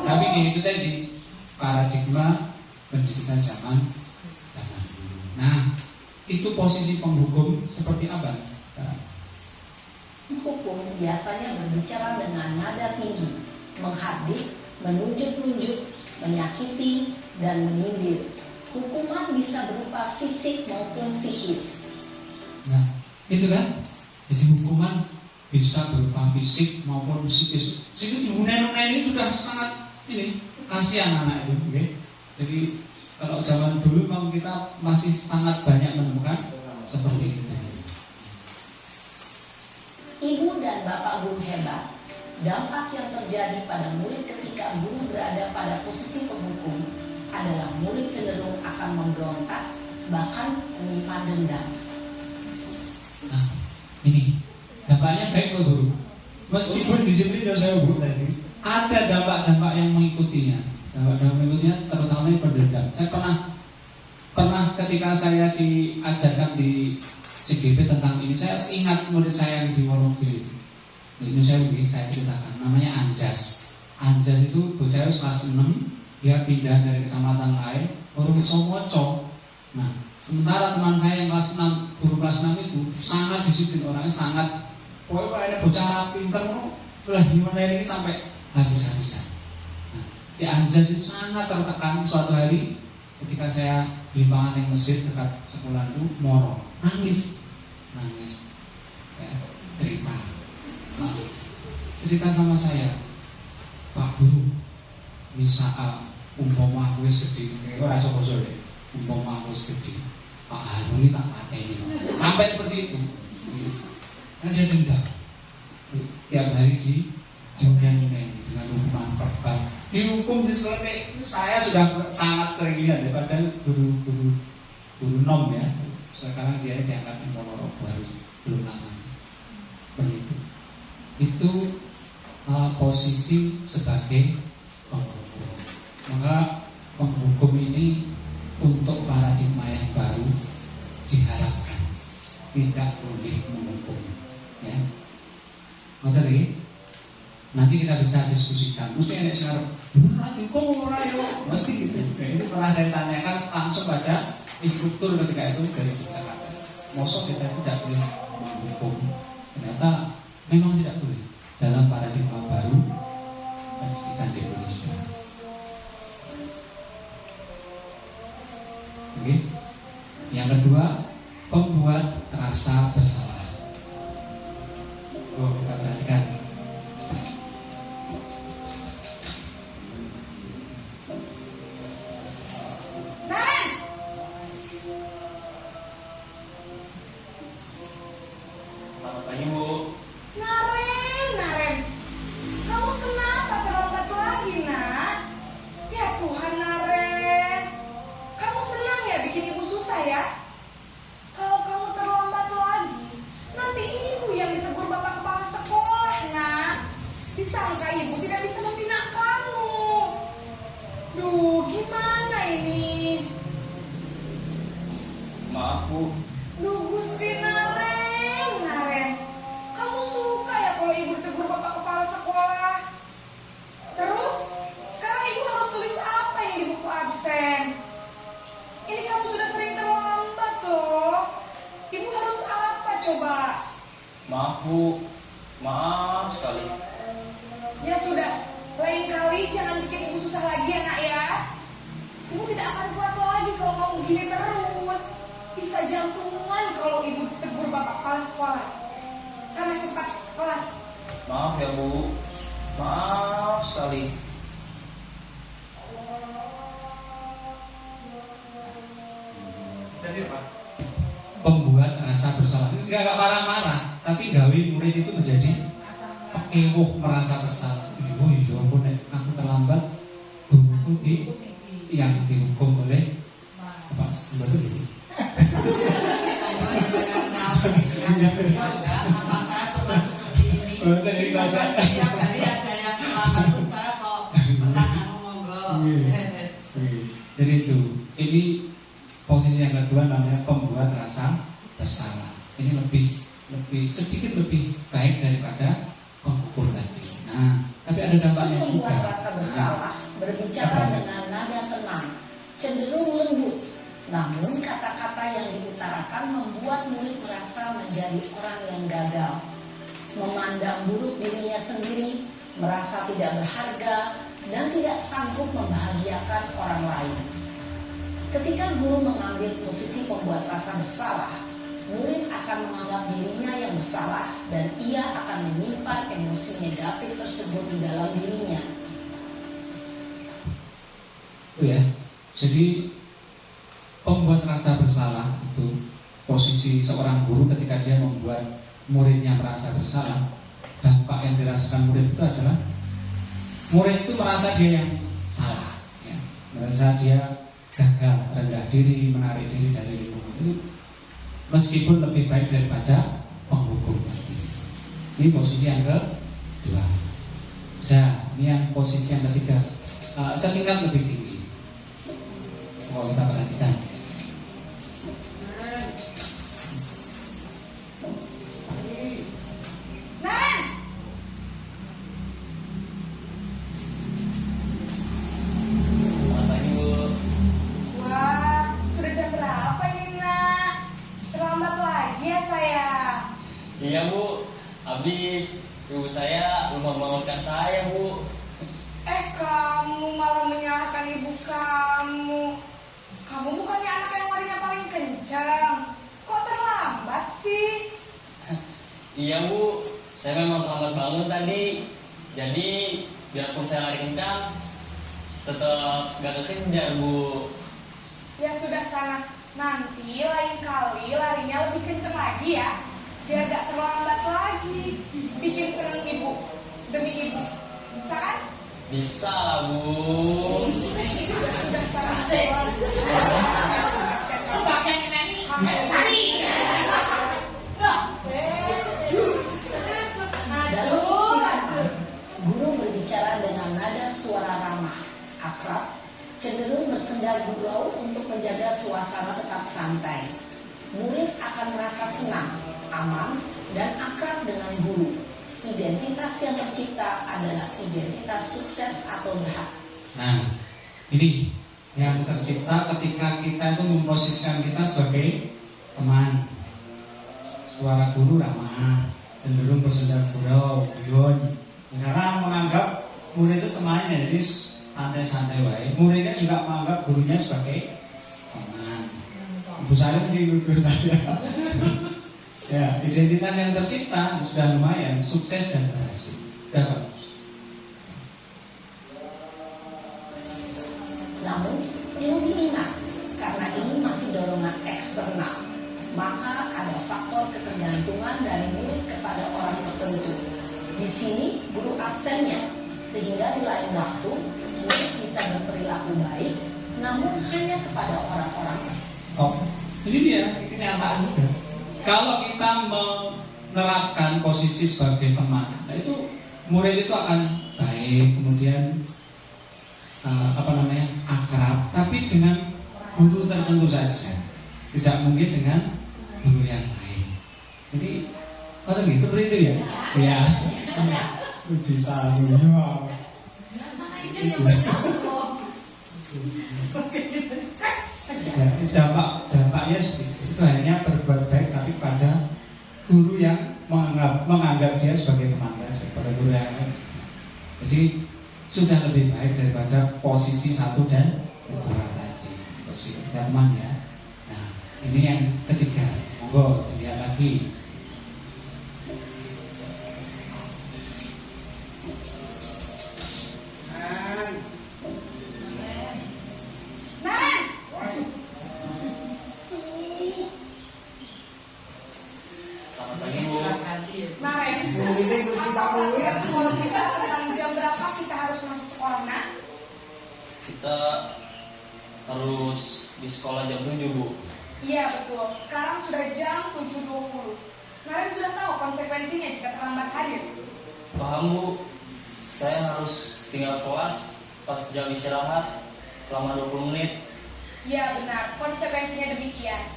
Tapi itu tadi paradigma pendidikan zaman dulu. Nah, itu posisi penghukum seperti apa? Hukum biasanya berbicara dengan nada tinggi, menghardik, menunjuk-nunjuk, menyakiti, dan menyindir. Hukuman bisa berupa fisik maupun psikis. Nah, itu kan? Jadi hukuman bisa berupa fisik maupun psikis. Jadi nenek ini sudah sangat kasihan anak itu. Okay? Jadi kalau zaman dulu memang kita masih sangat banyak menemukan seperti itu. Ibu dan bapak guru hebat. Dampak yang terjadi pada murid ketika guru berada pada posisi penghukum adalah murid cenderung akan memberontak, bahkan menyimpan dendam. Nah, ini dampaknya baik loh guru. Meskipun disiplin yang saya sebut tadi, ada dampak-dampak yang mengikutinya. Dampak-dampak mengikutinya terutama pendendam. Saya pernah ketika saya diajarkan di CGP tentang ini, saya ingat murid saya yang di Wonogiri. Ini saya ceritakan, namanya Anjas. Anjas itu bocah kelas 6, dia pindah dari kecamatan lain, baru bisa moco. Nah, sementara teman saya yang kelas 6, guru kelas 6 itu sangat disiplin, orangnya sangat, pokoknya ada bocah pinter, sudah gimana ini sampai habis-habisan. Nah, si Anjas itu sangat tertekan. Suatu hari ketika saya di Pangan yang Mesir dekat sekolah itu, moro, nangis, ya, cerita sama saya, Pak Guru, bisa umpama aku wis gede, ora iso basa deh, umpama aku wis gede, Pak Harun ini tak pateni, sampai seperti itu. Kan dia dendam, tiap hari di dunia ini dengan hukuman verbal, dihukum di sekolah. Saya sudah sangat sering lihat daripada guru nom ya. Sekarang dia diangkat di Ponorogo baru belum lama. Begitu. Itu posisi sebagai penghukum. Maka penghukum ini untuk paradigma yang baru diharapkan tidak boleh menghukum. Ya, materi. Nanti kita bisa diskusikan. Mesti ada sekarang, nanti hukum orang yo, mesti gitu. Nah, itu pernah saya tanyakan langsung pada instruktur ketika itu dari kita. Mosok kita tidak boleh menghukum. Ternyata memang tidak boleh dalam paradigma baru pendidikan di Indonesia. Oke. Yang kedua, pembuat rasa bersalah. Kita perhatikan. Selamat pagi, Bu. Naren, kamu kenapa terlambat lagi, nak? Ya Tuhan, Naren, kamu senang ya bikin ibu susah ya? Kalau kamu terlambat lagi, nanti ibu yang ditegur bapak kepala sekolah, nak. Disangka ibu tidak bisa membina kamu. Duh, gimana ini? Maaf, Bu. Duh, Gusti Naren, kamu suka ya kalau ibu ditegur bapak kepala sekolah? Terus, sekarang ibu harus tulis apa yang di buku absen? Ini kamu sudah sering terlambat loh. Ibu harus apa coba? Maaf, Bu. Maaf sekali. Ya sudah, lain kali jangan bikin ibu susah lagi ya, nak ya. Ibu tidak akan kuat lagi kalau kamu gini terus. Bisa jantungan kalau ibu tegur bapak kepala sekolah. Sana cepat kelas. Maaf ya, Bu. Maaf sekali. pembuat rasa bersalah. Enggak marah-marah, tapi gawe murid itu menjadi pekewuh, merasa bersalah. Oh iya, aku terlambat, guruku yang dihukum oleh apa? Betul ini. Jadi itu, ini posisi yang kedua namanya pembuat rasa bersalah. Ini sedikit lebih baik daripada penghukum tadi. Nah, tapi ada dampaknya juga. Pembuat rasa bersalah berbicara dengan nada tenang, cenderung lembut. Namun kata-kata yang diutarakan membuat murid merasa menjadi orang yang gagal, memandang buruk dirinya sendiri, merasa tidak berharga, dan tidak sanggup membahagiakan orang lain. Ketika guru mengambil posisi pembuat rasa bersalah, murid akan menganggap dirinya yang bersalah dan ia akan menyimpan emosi negatif tersebut di dalam dirinya. Ya, jadi pembuat rasa bersalah itu posisi seorang guru ketika dia membuat muridnya merasa bersalah. Dampak yang dirasakan murid itu adalah murid itu merasa dia yang salah, ya. Merasa dia gagal, rendah diri, menarik diri dari lingkungan itu, meskipun lebih baik daripada penghukum tadi. Ini posisi yang kedua. Dan ini yang posisi yang ketiga, setingkat lebih tinggi. Kalau kita perhatikan, Wah, sudah jam berapa ini, Nak? Terlambat lagi ya, sayang? Iya Bu, habis ibu saya belum membangunkan saya Bu. Kamu malah menyalahkan ibu kamu. Kamu bukannya anak yang larinya paling kencang. Kok terlambat sih? Iya Bu, saya memang terlambat bangun tadi. Jadi biarpun saya lari kencang, tetap gak kekejar Bu. Ya sudah sana. Nanti lain kali larinya lebih kencang lagi ya. Biar gak terlambat lagi. Bikin seneng ibu. Demi ibu. Bisa kan? Bisa lah Bu. Ya sudah sana. Dalam istilah guru berbicara dengan nada suara ramah, akrab, cenderung bersenda gurau untuk menjaga suasana tetap santai. Murid akan merasa senang, aman, dan akrab dengan guru. Identitas yang tercipta adalah identitas sukses atau berhak. nah ini yang tercipta ketika kita itu memposisikan kita sebagai teman. Suara guru ramah, cenderung bersenda gurau, guyon. Karena menganggap murid itu temannya, jadi santai-santai wae. Muridnya juga menganggap gurunya sebagai teman. Ibu saya menjadi guru saya. Ya, identitas yang tercipta sudah lumayan, sukses dan berhasil. Sudah bagus. Namun, perlu diingat, karena ini masih dorongan eksternal, maka ada faktor ketergantungan dari murid kepada orang tertentu. Di sini, guru absennya, sehingga di lain waktu, murid bisa berperilaku baik, namun hanya kepada orang-orang. Oh, ini dia, ini kenyataan juga. Kalau kita menerapkan posisi sebagai teman, nah itu murid itu akan baik, kemudian akrab, tapi dengan guru tertentu saja, tidak mungkin dengan guru yang lain. Jadi, seperti itu ya? Ya. Bisa dampaknya seperti itu hanya berbuat baik tapi pada guru yang menganggap dia sebagai teman saja, pada guru yang lain. Jadi sudah lebih baik daripada posisi satu dan dua tadi, posisi teman ya. Nah ini yang ketiga, monggo dilihat lagi. tahu ya sekolah kita tentang jam berapa kita harus masuk sekolah, nak? Kita harus di sekolah jam 7, Bu. Iya betul, sekarang sudah jam 7.20. Naren sudah tahu konsekuensinya jika terlambat hadir. Paham, Bu. Saya harus tinggal kelas pas jam istirahat selama 20 menit. Iya benar, konsekuensinya demikian.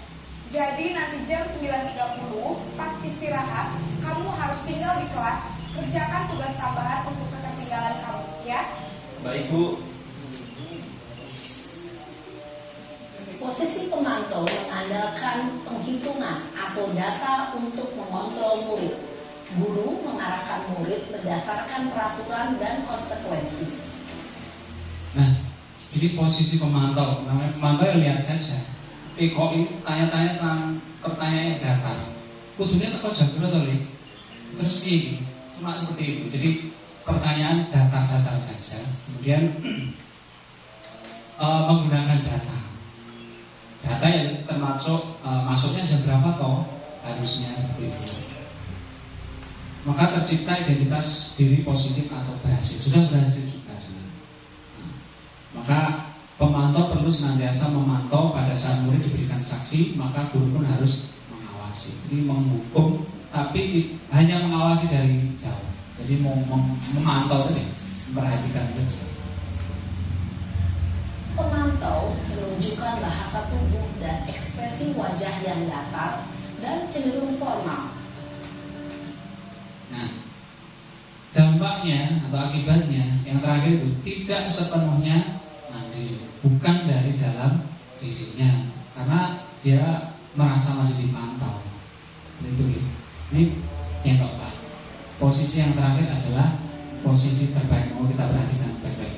Jadi nanti jam 9.30 pas istirahat, kamu harus tinggal di kelas, kerjakan tugas tambahan untuk ketertinggalan kamu, ya? Baik, Bu. Posisi pemantau mengandalkan penghitungan atau data untuk mengontrol murid. Guru mengarahkan murid berdasarkan peraturan dan konsekuensi. Nah, ini posisi pemantau. Namanya pemantau ya lihat saja. Kok ini tanya-tanya tentang pertanyaan datar. Kudunya teko jabro to, Li. Terus ini cuma seperti itu. Jadi pertanyaan datar-datar saja. Kemudian menggunakan data. Data yang termasuk masuknya jam berapa toh harusnya seperti itu. Maka tercipta identitas diri positif atau berhasil. Sudah berhasil juga sebenarnya. Maka pemantau perlu senantiasa memantau pada saat murid diberikan saksi, maka guru pun harus mengawasi. Jadi menghukum, tapi hanya mengawasi dari jauh. Jadi memantau tadi, memperhatikan saja. Pemantau menunjukkan bahasa tubuh dan ekspresi wajah yang datar dan cenderung formal. Nah, dampaknya atau akibatnya yang terakhir itu tidak sepenuhnya mandiri, bukan dari dalam dirinya, karena dia merasa masih dipantau. Itu ini yang keempat. Posisi yang terakhir adalah posisi terbaik. Mau kita perhatikan baik-baik.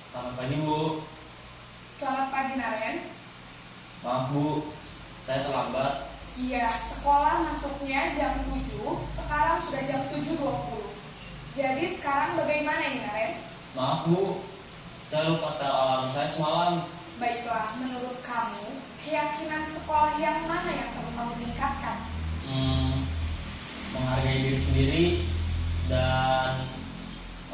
Selamat pagi, Bu. Selamat pagi, Naren. Maaf, Bu. Saya terlambat. Iya, sekolah masuknya jam 7, sekarang sudah jam 7.20. Jadi sekarang bagaimana ini, Naren? Maaf, Bu. Saya lupa setel alarm saya semalam. Baiklah, menurut kamu, keyakinan sekolah yang mana yang perlu kamu tingkatkan? Menghargai diri sendiri dan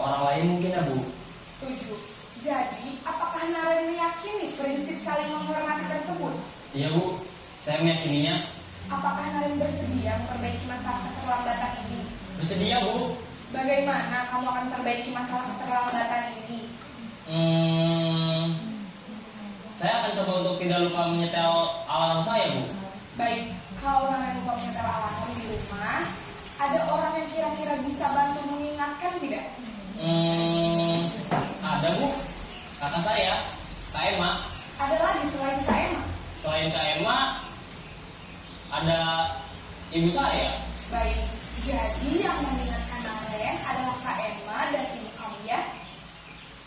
orang lain mungkin ya, Bu. Setuju. Jadi, apakah Naren meyakini prinsip saling menghormati tersebut? Iya, Bu. Saya meyakininya. Apakah Naren bersedia memperbaiki masalah keterlambatan ini? Bersedia, Bu. Bagaimana kamu akan memperbaiki masalah keterlambatan ini? Saya akan coba untuk tidak lupa menyetel alarm saya, Bu. Baik, kalau Naren lupa menyetel alarm di rumah, ada orang yang kira-kira bisa bantu mengingatkan tidak? Ada, Bu. Kakak saya, Kak Emma. Ada lagi selain Kak Emma? Selain Kak Emma, ada ibu saya. Baik, jadi yang mengingatkan Naren adalah Kak Emma dan ibu kamu ya.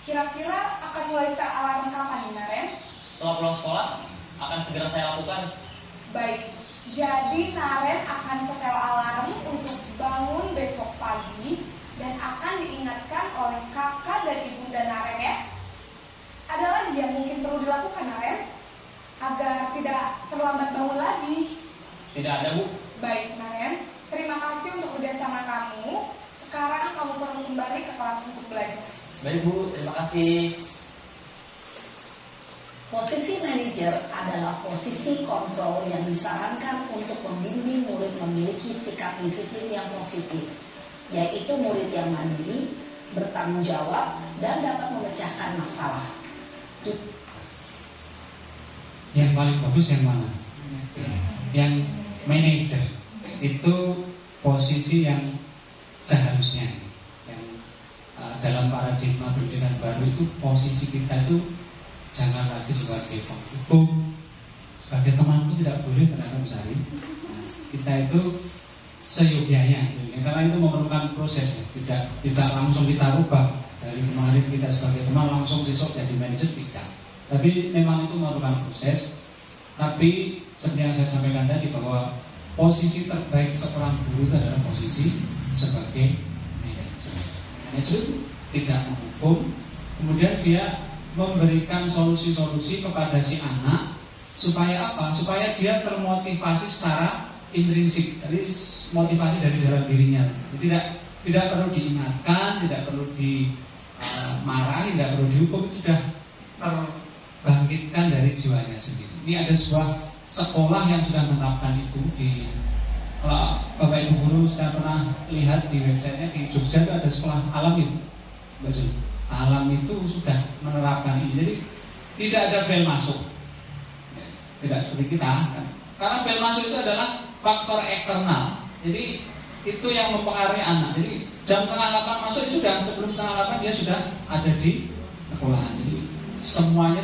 Kira-kira akan mulai setel alarm kapan nih, Naren? Setelah pulang sekolah, akan segera saya lakukan. Baik, jadi Naren akan setel alarm untuk bangun besok pagi dan akan diingatkan oleh kakak dan ibunda Naren ya. Ada lagi yang mungkin perlu dilakukan, Naren, agar tidak terlambat bangun lagi? Tidak ada, Bu. Baik, Naren, terima kasih untuk kerjasama kamu. Sekarang kamu perlu kembali ke kelas untuk belajar. Baik, Bu. Terima kasih. Posisi manajer adalah posisi kontrol yang disarankan untuk membimbing murid memiliki sikap disiplin yang positif, yaitu murid yang mandiri, bertanggung jawab, dan dapat memecahkan masalah. Yang paling bagus yang mana? Yang manajer itu posisi yang seharusnya yang dalam paradigma pendidikan baru itu posisi kita itu jangan lagi sebagai penghukum, sebagai teman itu tidak boleh ternyata besari. Kita itu seyogyanya, karena itu memerlukan proses, tidak langsung kita rubah dari kemarin kita sebagai teman langsung besok jadi manajer tidak. Tapi memang itu memerlukan proses. Tapi seperti yang saya sampaikan tadi bahwa posisi terbaik seorang guru itu adalah posisi sebagai management, tidak menghukum. Kemudian dia memberikan solusi-solusi kepada si anak supaya apa? Supaya dia termotivasi secara intrinsik, jadi motivasi dari dalam dirinya. Tidak perlu diingatkan, tidak perlu dimarahi, tidak perlu dihukum, sudah terbangkitkan dari jiwanya sendiri. Ini ada sebuah sekolah yang sudah menerapkan itu di, kalau Bapak Ibu guru sudah pernah lihat di websitenya di Jogja itu ada sekolah alam itu. Alam itu sudah menerapkan ini. Jadi tidak ada bel masuk. Tidak seperti kita kan. Karena bel masuk itu adalah faktor eksternal. Jadi itu yang mempengaruhi anak. Jadi jam 7:30 masuk itu sudah, sebelum 7:30 dia sudah ada di sekolahan. Jadi semuanya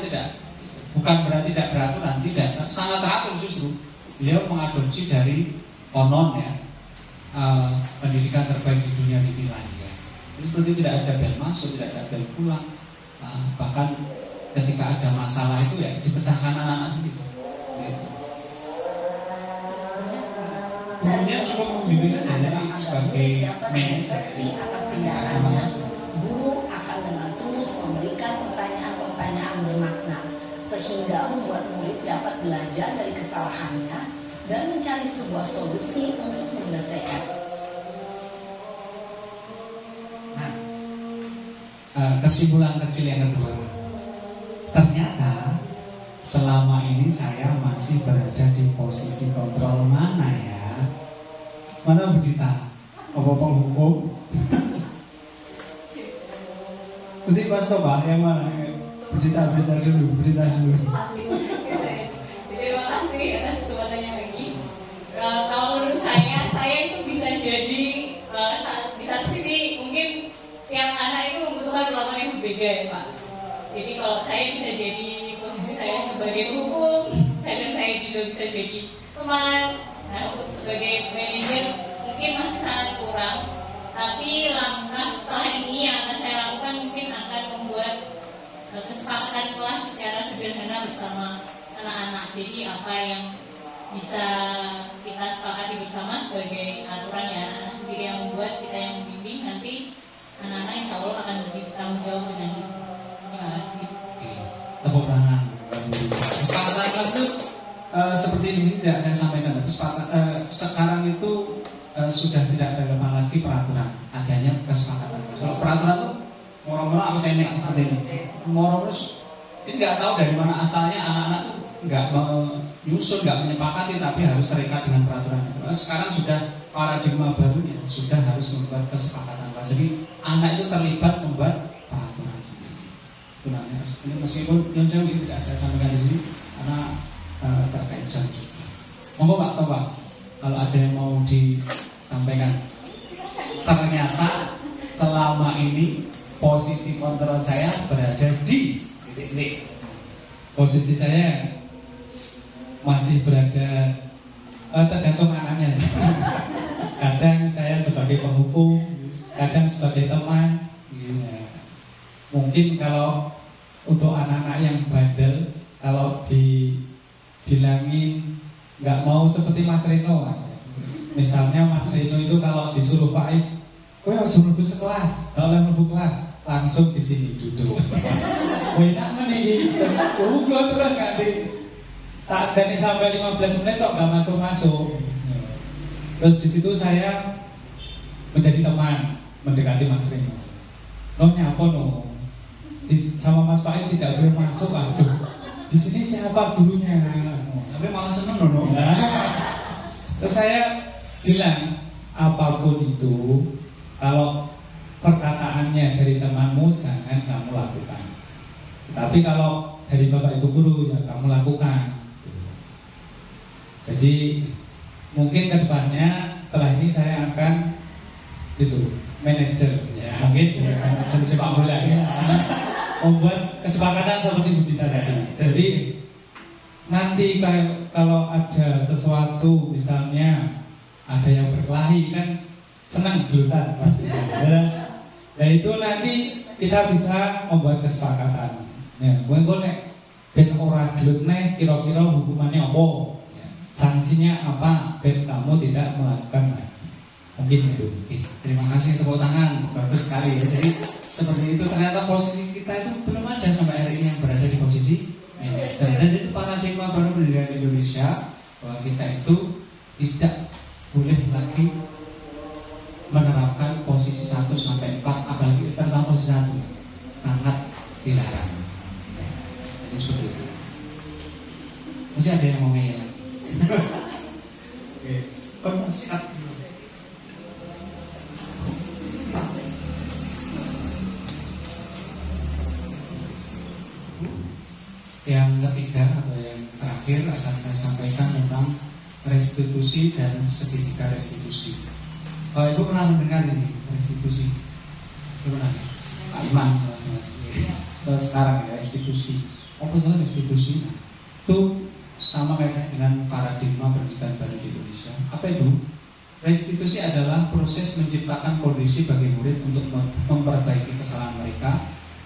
bukan berarti tidak beraturan, tidak, sangat teratur justru. Beliau mengadopsi dari konon ya, pendidikan terbaik di dunia di Finlandia. Jadi seperti tidak ada bel masuk, tidak ada bel pulang. Bahkan ketika ada masalah itu ya dipecahkan anak-anak sendiri. Gitu. Gurunya cukup membimbing saja sebagai manajer. Atas tindakannya, guru akan dengan tulus memberikan pertanyaan-pertanyaan bermakna sehingga membuat murid dapat belajar dari kesalahannya dan mencari sebuah solusi untuk menyelesaikan. Kesimpulan kecil yang kedua, ternyata selama ini saya masih berada di posisi kontrol mana ya? Mana Budita? Apa penghukum? Nanti pas coba yang mana? Budita dulu. Terima kasih atas kesempatannya lagi. Kalau menurut saya itu bisa jadi di satu sisi mungkin setiap anak itu membutuhkan perlakuan yang berbeda ya Pak. Jadi kalau saya bisa jadi posisi saya sebagai hukum, kadang saya juga bisa jadi teman. Nah untuk sebagai manajer mungkin masih sangat kurang. Tapi langkah setelah ini yang akan saya lakukan mungkin akan membuat kesepakatan kelas secara sederhana bersama anak-anak. Jadi apa yang bisa kita sepakati bersama sebagai aturan ya anak-anak sendiri yang membuat, kita yang membimbing, nanti anak-anak insya Allah akan lebih bertanggung jawab dengan itu. Terima kasih. Tepuk tangan. Kesepakatan kelas itu seperti di sini tidak saya sampaikan. Sekarang itu sudah tidak relevan lagi peraturan, adanya kesepakatan. Kalau peraturan itu moro-moro aku senek seperti ini. Moro-moro ini nggak tahu dari mana asalnya, anak-anak tuh nggak menyusun, nggak menyepakati, tapi harus terikat dengan peraturan itu. Sekarang sudah paradigma barunya, sudah harus membuat kesepakatan. Jadi anak itu terlibat membuat peraturan sendiri. Itu namanya. Ini meskipun yang jauh ini tidak saya sampaikan di sini karena terkait jam juga. Monggo Pak Toba, kalau ada yang mau disampaikan. Ternyata selama ini posisi kontrol saya berada di titik-titik. Posisi saya masih berada tergantung anaknya. Kadang saya sebagai penghukum, kadang sebagai teman. Mungkin kalau untuk anak-anak yang bandel, kalau dibilangin nggak mau seperti Mas Reno, Mas. Misalnya Mas Reno itu kalau disuruh Faiz, kowe aja mlebu sekelas, kalau mlebu kelas langsung di sini duduk. Kowe tak meniki, ugo terus ganti. Tak ganti sampai 15 menit kok nggak masuk. Terus di situ saya menjadi teman, mendekati Mas Reno. Nyapa no? Sama Mas Faiz tidak boleh masuk, aduh. Di sini siapa gurunya? Tapi malah seneng no. Terus saya bilang, apapun itu, kalau perkataannya dari temanmu jangan kamu lakukan. Tapi kalau dari Bapak Ibu guru ya kamu lakukan. Jadi mungkin kedepannya setelah ini saya akan manajer, ya mungkin manajer sepak bola ya, membuat kesepakatan seperti Budita tadi. Jadi nanti kalau ada sesuatu, misalnya ada yang berkelahi kan senang gelutan pasti. Nah itu nanti kita bisa membuat kesepakatan. Ya, mungkin ben ora gelut nih, kira-kira hukumannya apa? Sanksinya apa? Ben kamu tidak melakukan lagi. Mungkin itu. Oke, terima kasih, tepuk tangan, bagus sekali ya. Jadi seperti itu, ternyata posisi kita itu belum ada sampai hari ini yang berada di posisi manajer. Dan itu paradigma baru pendidikan Indonesia, bahwa kita itu tidak boleh lagi menerapkan posisi 1 sampai 4, apalagi tentang posisi 1 sangat dilarang. Jadi seperti itu. Masih ada yang mau ngeyel? Oke, siap. Yang ketiga atau yang terakhir akan saya sampaikan tentang restitusi dan segitiga restitusi. Ibu pernah mendengar ini restitusi? Pernah? Pak Iman. Terus sekarang ya restitusi. Apa itu restitusi? Itu sama kayak dengan paradigma pendidikan baru di Indonesia. Apa itu? Restitusi adalah proses menciptakan kondisi bagi murid untuk memperbaiki kesalahan mereka,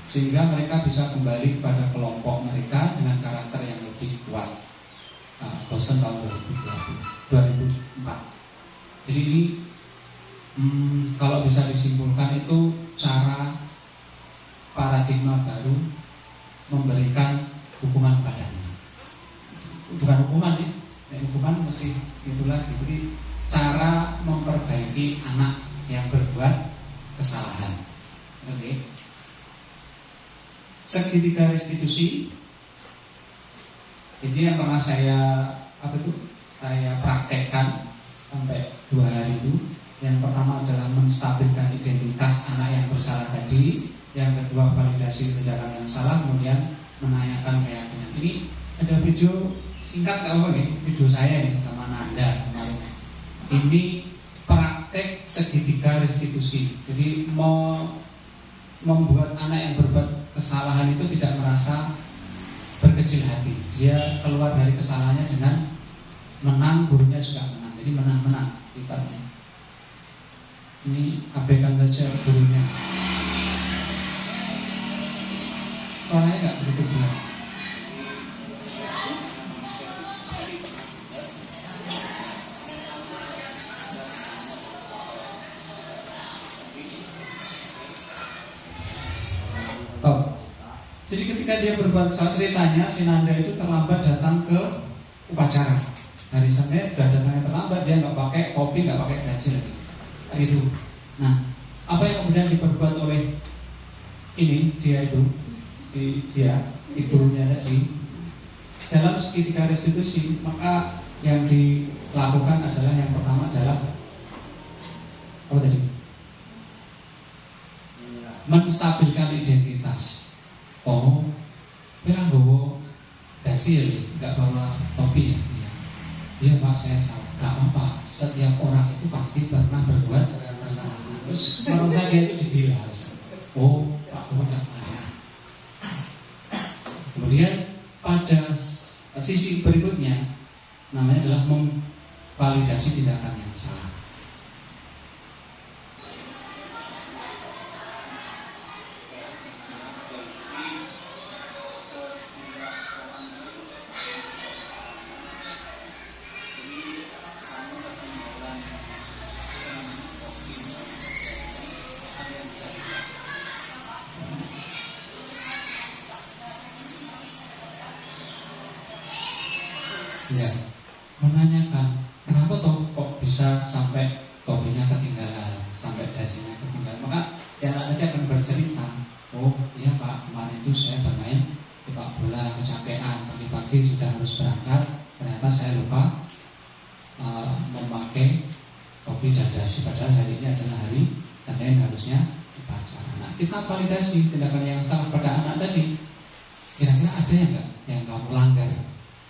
sehingga mereka bisa kembali kepada kelompok mereka dengan karakter yang lebih kuat. Bosen tahun 2004. Jadi ini kalau bisa disimpulkan itu cara paradigma baru memberikan hukuman padanya. Bukan hukuman ya, hukuman masih itulah. Jadi cara memperbaiki anak yang berbuat kesalahan. Oke. Segitiga restitusi. Jadi yang pernah saya praktekkan sampai 2 hari itu. Yang pertama adalah menstabilkan identitas anak yang bersalah tadi. Yang kedua validasi tindakan yang salah, kemudian menanyakan keyakinan. Ini ada video singkat video saya ini sama Nanda kemarin. Ini praktek segitiga restitusi. Jadi membuat anak yang berbuat kesalahan itu tidak merasa berkecil hati. Dia keluar dari kesalahannya dengan menang, gurunya juga menang. Jadi menang-menang sifatnya. Ini abaikan saja gurunya. Suaranya nggak begitu benar. Jadi ketika dia berbuat salah, ceritanya si Nanda itu terlambat datang ke upacara. Hari Senin sudah datangnya terlambat, dia nggak pakai topi, nggak pakai dasi lagi. Itu. Nah, apa yang kemudian diperbuat oleh dia gurunya tadi dalam segitiga restitusi, maka yang dilakukan adalah yang pertama adalah apa tadi? Menstabilkan identitas. Oh, bilang gowo dasi ya, nggak bawa topi ya? Iya Pak, saya salah. Nggak apa-apa. Setiap orang itu pasti pernah berbuat kesalahan. Terus menurut saya dia itu dibilas. Oh, Pak tidak marah. Kemudian pada sisi berikutnya, namanya adalah memvalidasi tindakan yang salah. Ya, menanyakan kenapa kok bisa sampai topinya ketinggalan, sampai dasinya ketinggalan. Maka si anak tadi akan bercerita, oh iya Pak, kemarin itu saya bermain sepak bola kecapean, pagi-pagi sudah harus berangkat, ternyata saya lupa memakai topi dan dasi, padahal hari ini adalah hari Senin, harusnya upacara. Nah, kita validasi tindakan yang salah pada anak tadi. Kira-kira ada ya nggak yang kamu langgar?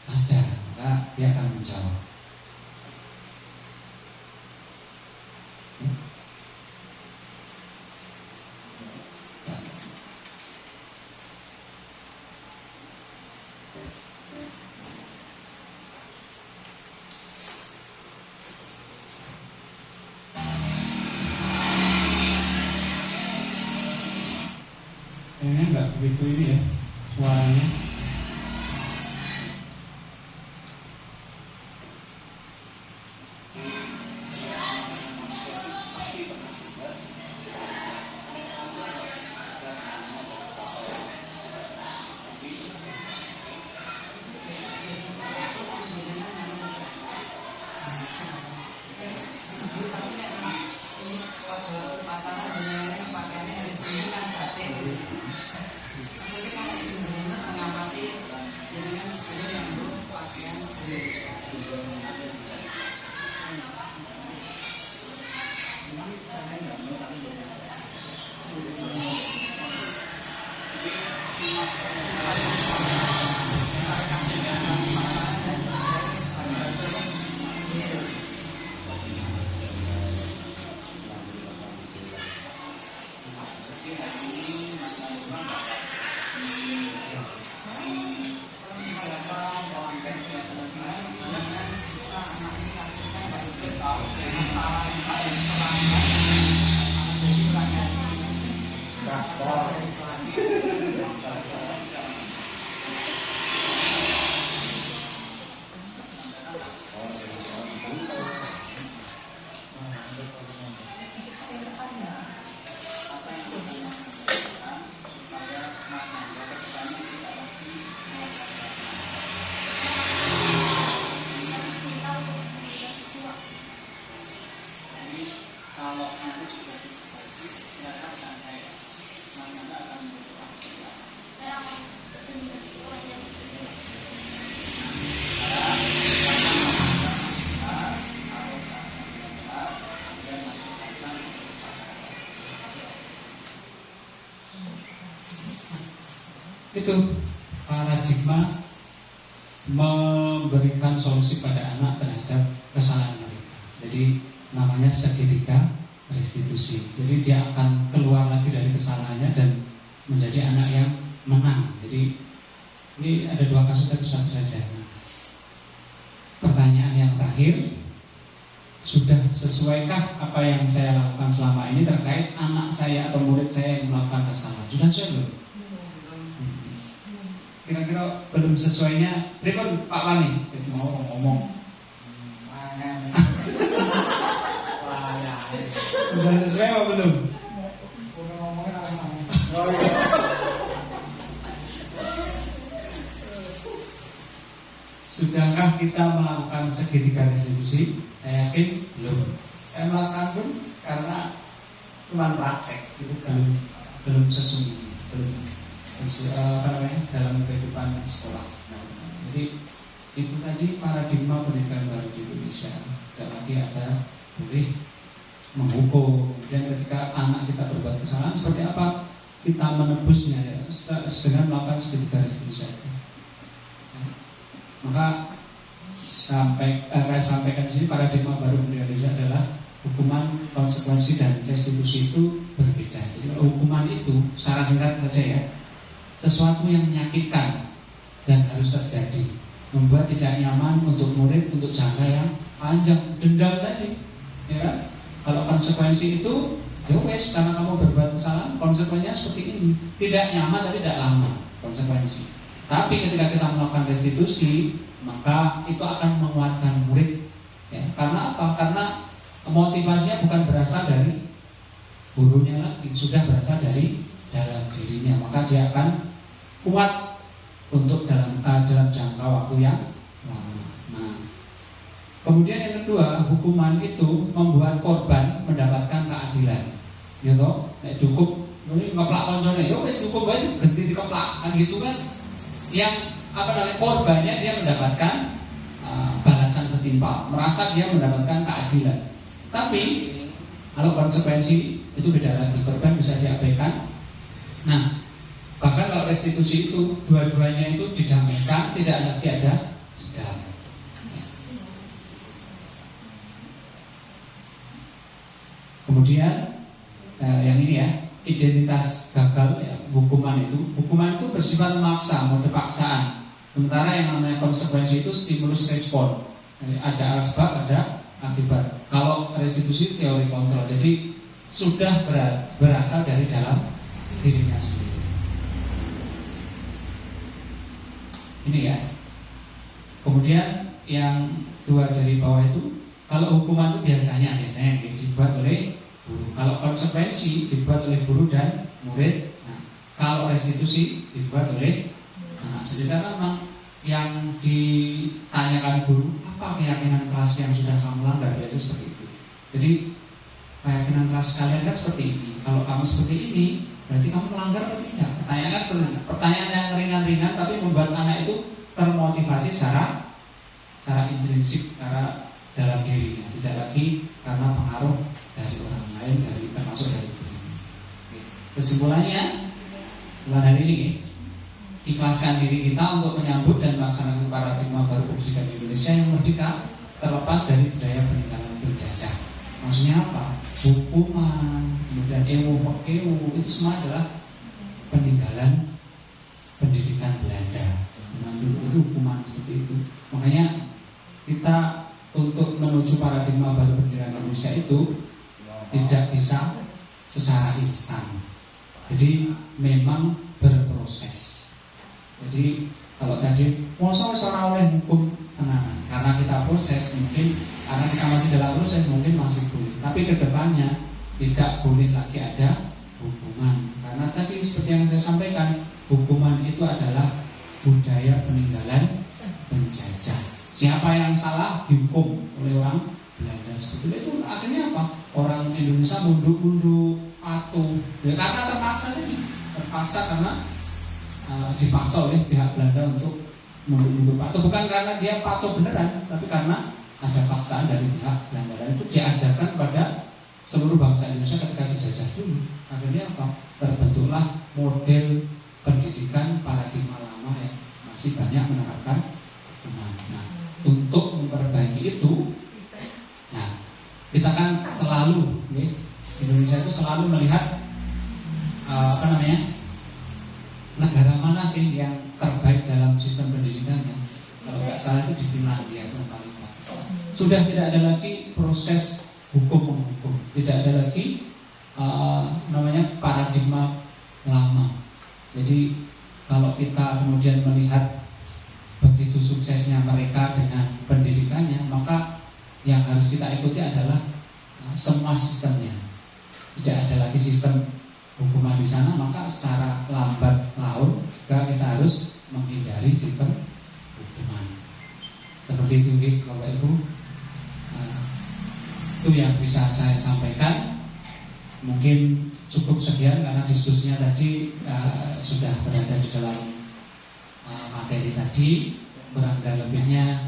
Ada. Maka dia akan menjawab. Ini enggak begitu ini ya suaranya. Itu paradigma memberikan solusi pada anak terhadap kesalahan mereka. Jadi namanya segitiga restitusi. Jadi dia akan keluar lagi dari kesalahannya dan menjadi anak yang menang. Jadi ini ada dua kasus tapi satu saja. Pertanyaan yang terakhir, sudah sesuaikah apa yang saya lakukan selama ini terkait anak saya atau murid saya yang melakukan kesalahan? Sudah sesuai belum? Kira-kira belum sesuainya, Pripun Pak Wani? Mau ngomong. Sudah sesuai apa belum? Sudahkah kita melakukan segitiga restitusi? Saya yakin belum. Saya melakukan pun karena cuma praktek, itu belum sesungguhnya, belum dalam kehidupan sekolah. Jadi itu tadi paradigma pendidikan baru di Indonesia. Tidak lagi ada boleh menghukum. Kemudian ketika anak kita berbuat kesalahan, seperti apa kita menebusnya ya, dengan melakukan segitiga restitusi. Maka saya sampaikan di sini paradigma baru di Indonesia adalah hukuman, konsekuensi dan restitusi itu berbeda. Jadi hukuman itu secara singkat saja ya, sesuatu yang menyakitkan dan harus terjadi, membuat tidak nyaman untuk murid untuk jangka yang panjang. Dendam tadi, ya kan? Kalau konsekuensi itu, ya wes, karena kamu berbuat kesalahan, konsekuensinya seperti ini. Tidak nyaman tapi tidak lama konsekuensi. Tapi ketika kita melakukan restitusi, maka itu akan menguatkan murid. Ya, karena apa? Karena motivasinya bukan berasal dari gurunya lagi, sudah berasal dari dalam dirinya, maka dia akan kuat untuk dalam jangka waktu yang lama. Nah, kemudian yang kedua, hukuman itu membuat korban mendapatkan keadilan. Gitu, cukup ini ngeplak koncone, ya wis cukup aja ganti dikeplak kan gitu kan. Yang korbannya dia mendapatkan balasan setimpal, merasa dia mendapatkan keadilan. Tapi kalau konsekuensi itu beda lagi, korban bisa diabaikan. Nah, bahkan kalau restitusi itu dua-duanya itu didamaikan, tidak lagi ada dendam. Kemudian yang ini ya, identitas gagal ya, hukuman itu bersifat memaksa, mode paksaan. Sementara yang namanya konsekuensi itu stimulus respon. Ada sebab, ada akibat. Kalau restitusi teori kontrol, jadi sudah berasal dari dalam dirinya sendiri. Ini ya. Kemudian yang dua dari bawah itu, kalau hukuman itu biasanya dibuat oleh guru. Kalau konsekuensi dibuat oleh guru dan murid. Nah, kalau restitusi dibuat oleh anak. Sedangkan memang yang ditanyakan guru, apa keyakinan kelas yang sudah kamu langgar, biasa seperti itu. Jadi keyakinan kelas kalian kan seperti ini. Kalau kamu seperti ini, berarti kamu melanggar atau tidak? Pertanyaannya seperti ini. Pertanyaan yang ringan-ringan tapi membuat anak itu termotivasi secara intrinsik, secara dalam dirinya, tidak lagi karena pengaruh dari orang lain, termasuk dari dirinya. Kesimpulannya, bulan hari ini ikhlaskan diri kita untuk menyambut dan melaksanakan paradigma baru pendidikan Indonesia yang merdeka, terlepas dari budaya peninggalan penjajah. Maksudnya apa? Hukuman, kemudian ewo itu semua adalah peninggalan pendidikan Belanda. Dulu itu hukuman seperti itu. Makanya kita untuk menuju paradigma baru pendidikan Indonesia itu tidak bisa secara instan. Jadi memang berproses. Jadi kalau tadi masa ora oleh hukum tenanan, karena kita proses mungkin, karena kita masih dalam proses mungkin masih boleh. Tapi kedepannya tidak boleh lagi ada hukuman, karena tadi seperti yang saya sampaikan, hukuman itu adalah budaya peninggalan penjajah. Siapa yang salah dihukum oleh orang Belanda sebetulnya, itu akhirnya apa? Orang Indonesia mundur-mundur, patuh, ya karena terpaksa karena dipaksa oleh pihak Belanda untuk mundur patuh, bukan karena dia patuh beneran, tapi karena ada paksaan dari pihak Belanda, dan itu diajarkan pada seluruh bangsa Indonesia ketika dijajah dulu. Akhirnya apa? Terbentuklah model pendidikan paradigma lama yang masih banyak menerapkan hukuman. Nah, untuk memperbaiki itu, nah kita kan selalu, Indonesia itu selalu melihat negara mana sih yang terbaik dalam sistem pendidikannya. Kalau nggak salah itu di Finlandia itu paling baik. Sudah tidak ada lagi proses hukum menghukum, tidak ada lagi paradigma lama. Jadi kalau kita kemudian melihat begitu suksesnya mereka dengan pendidikannya, maka yang harus kita ikuti adalah semua sistemnya. Tidak ada lagi sistem hukuman di sana, maka secara lambat laun kita harus menghindari sistem hukuman. Seperti itu, Bapak Ibu. Itu yang bisa saya sampaikan. Mungkin cukup sekian karena diskusinya tadi sudah berada di dalam materi tadi. Kurang dan lebihnya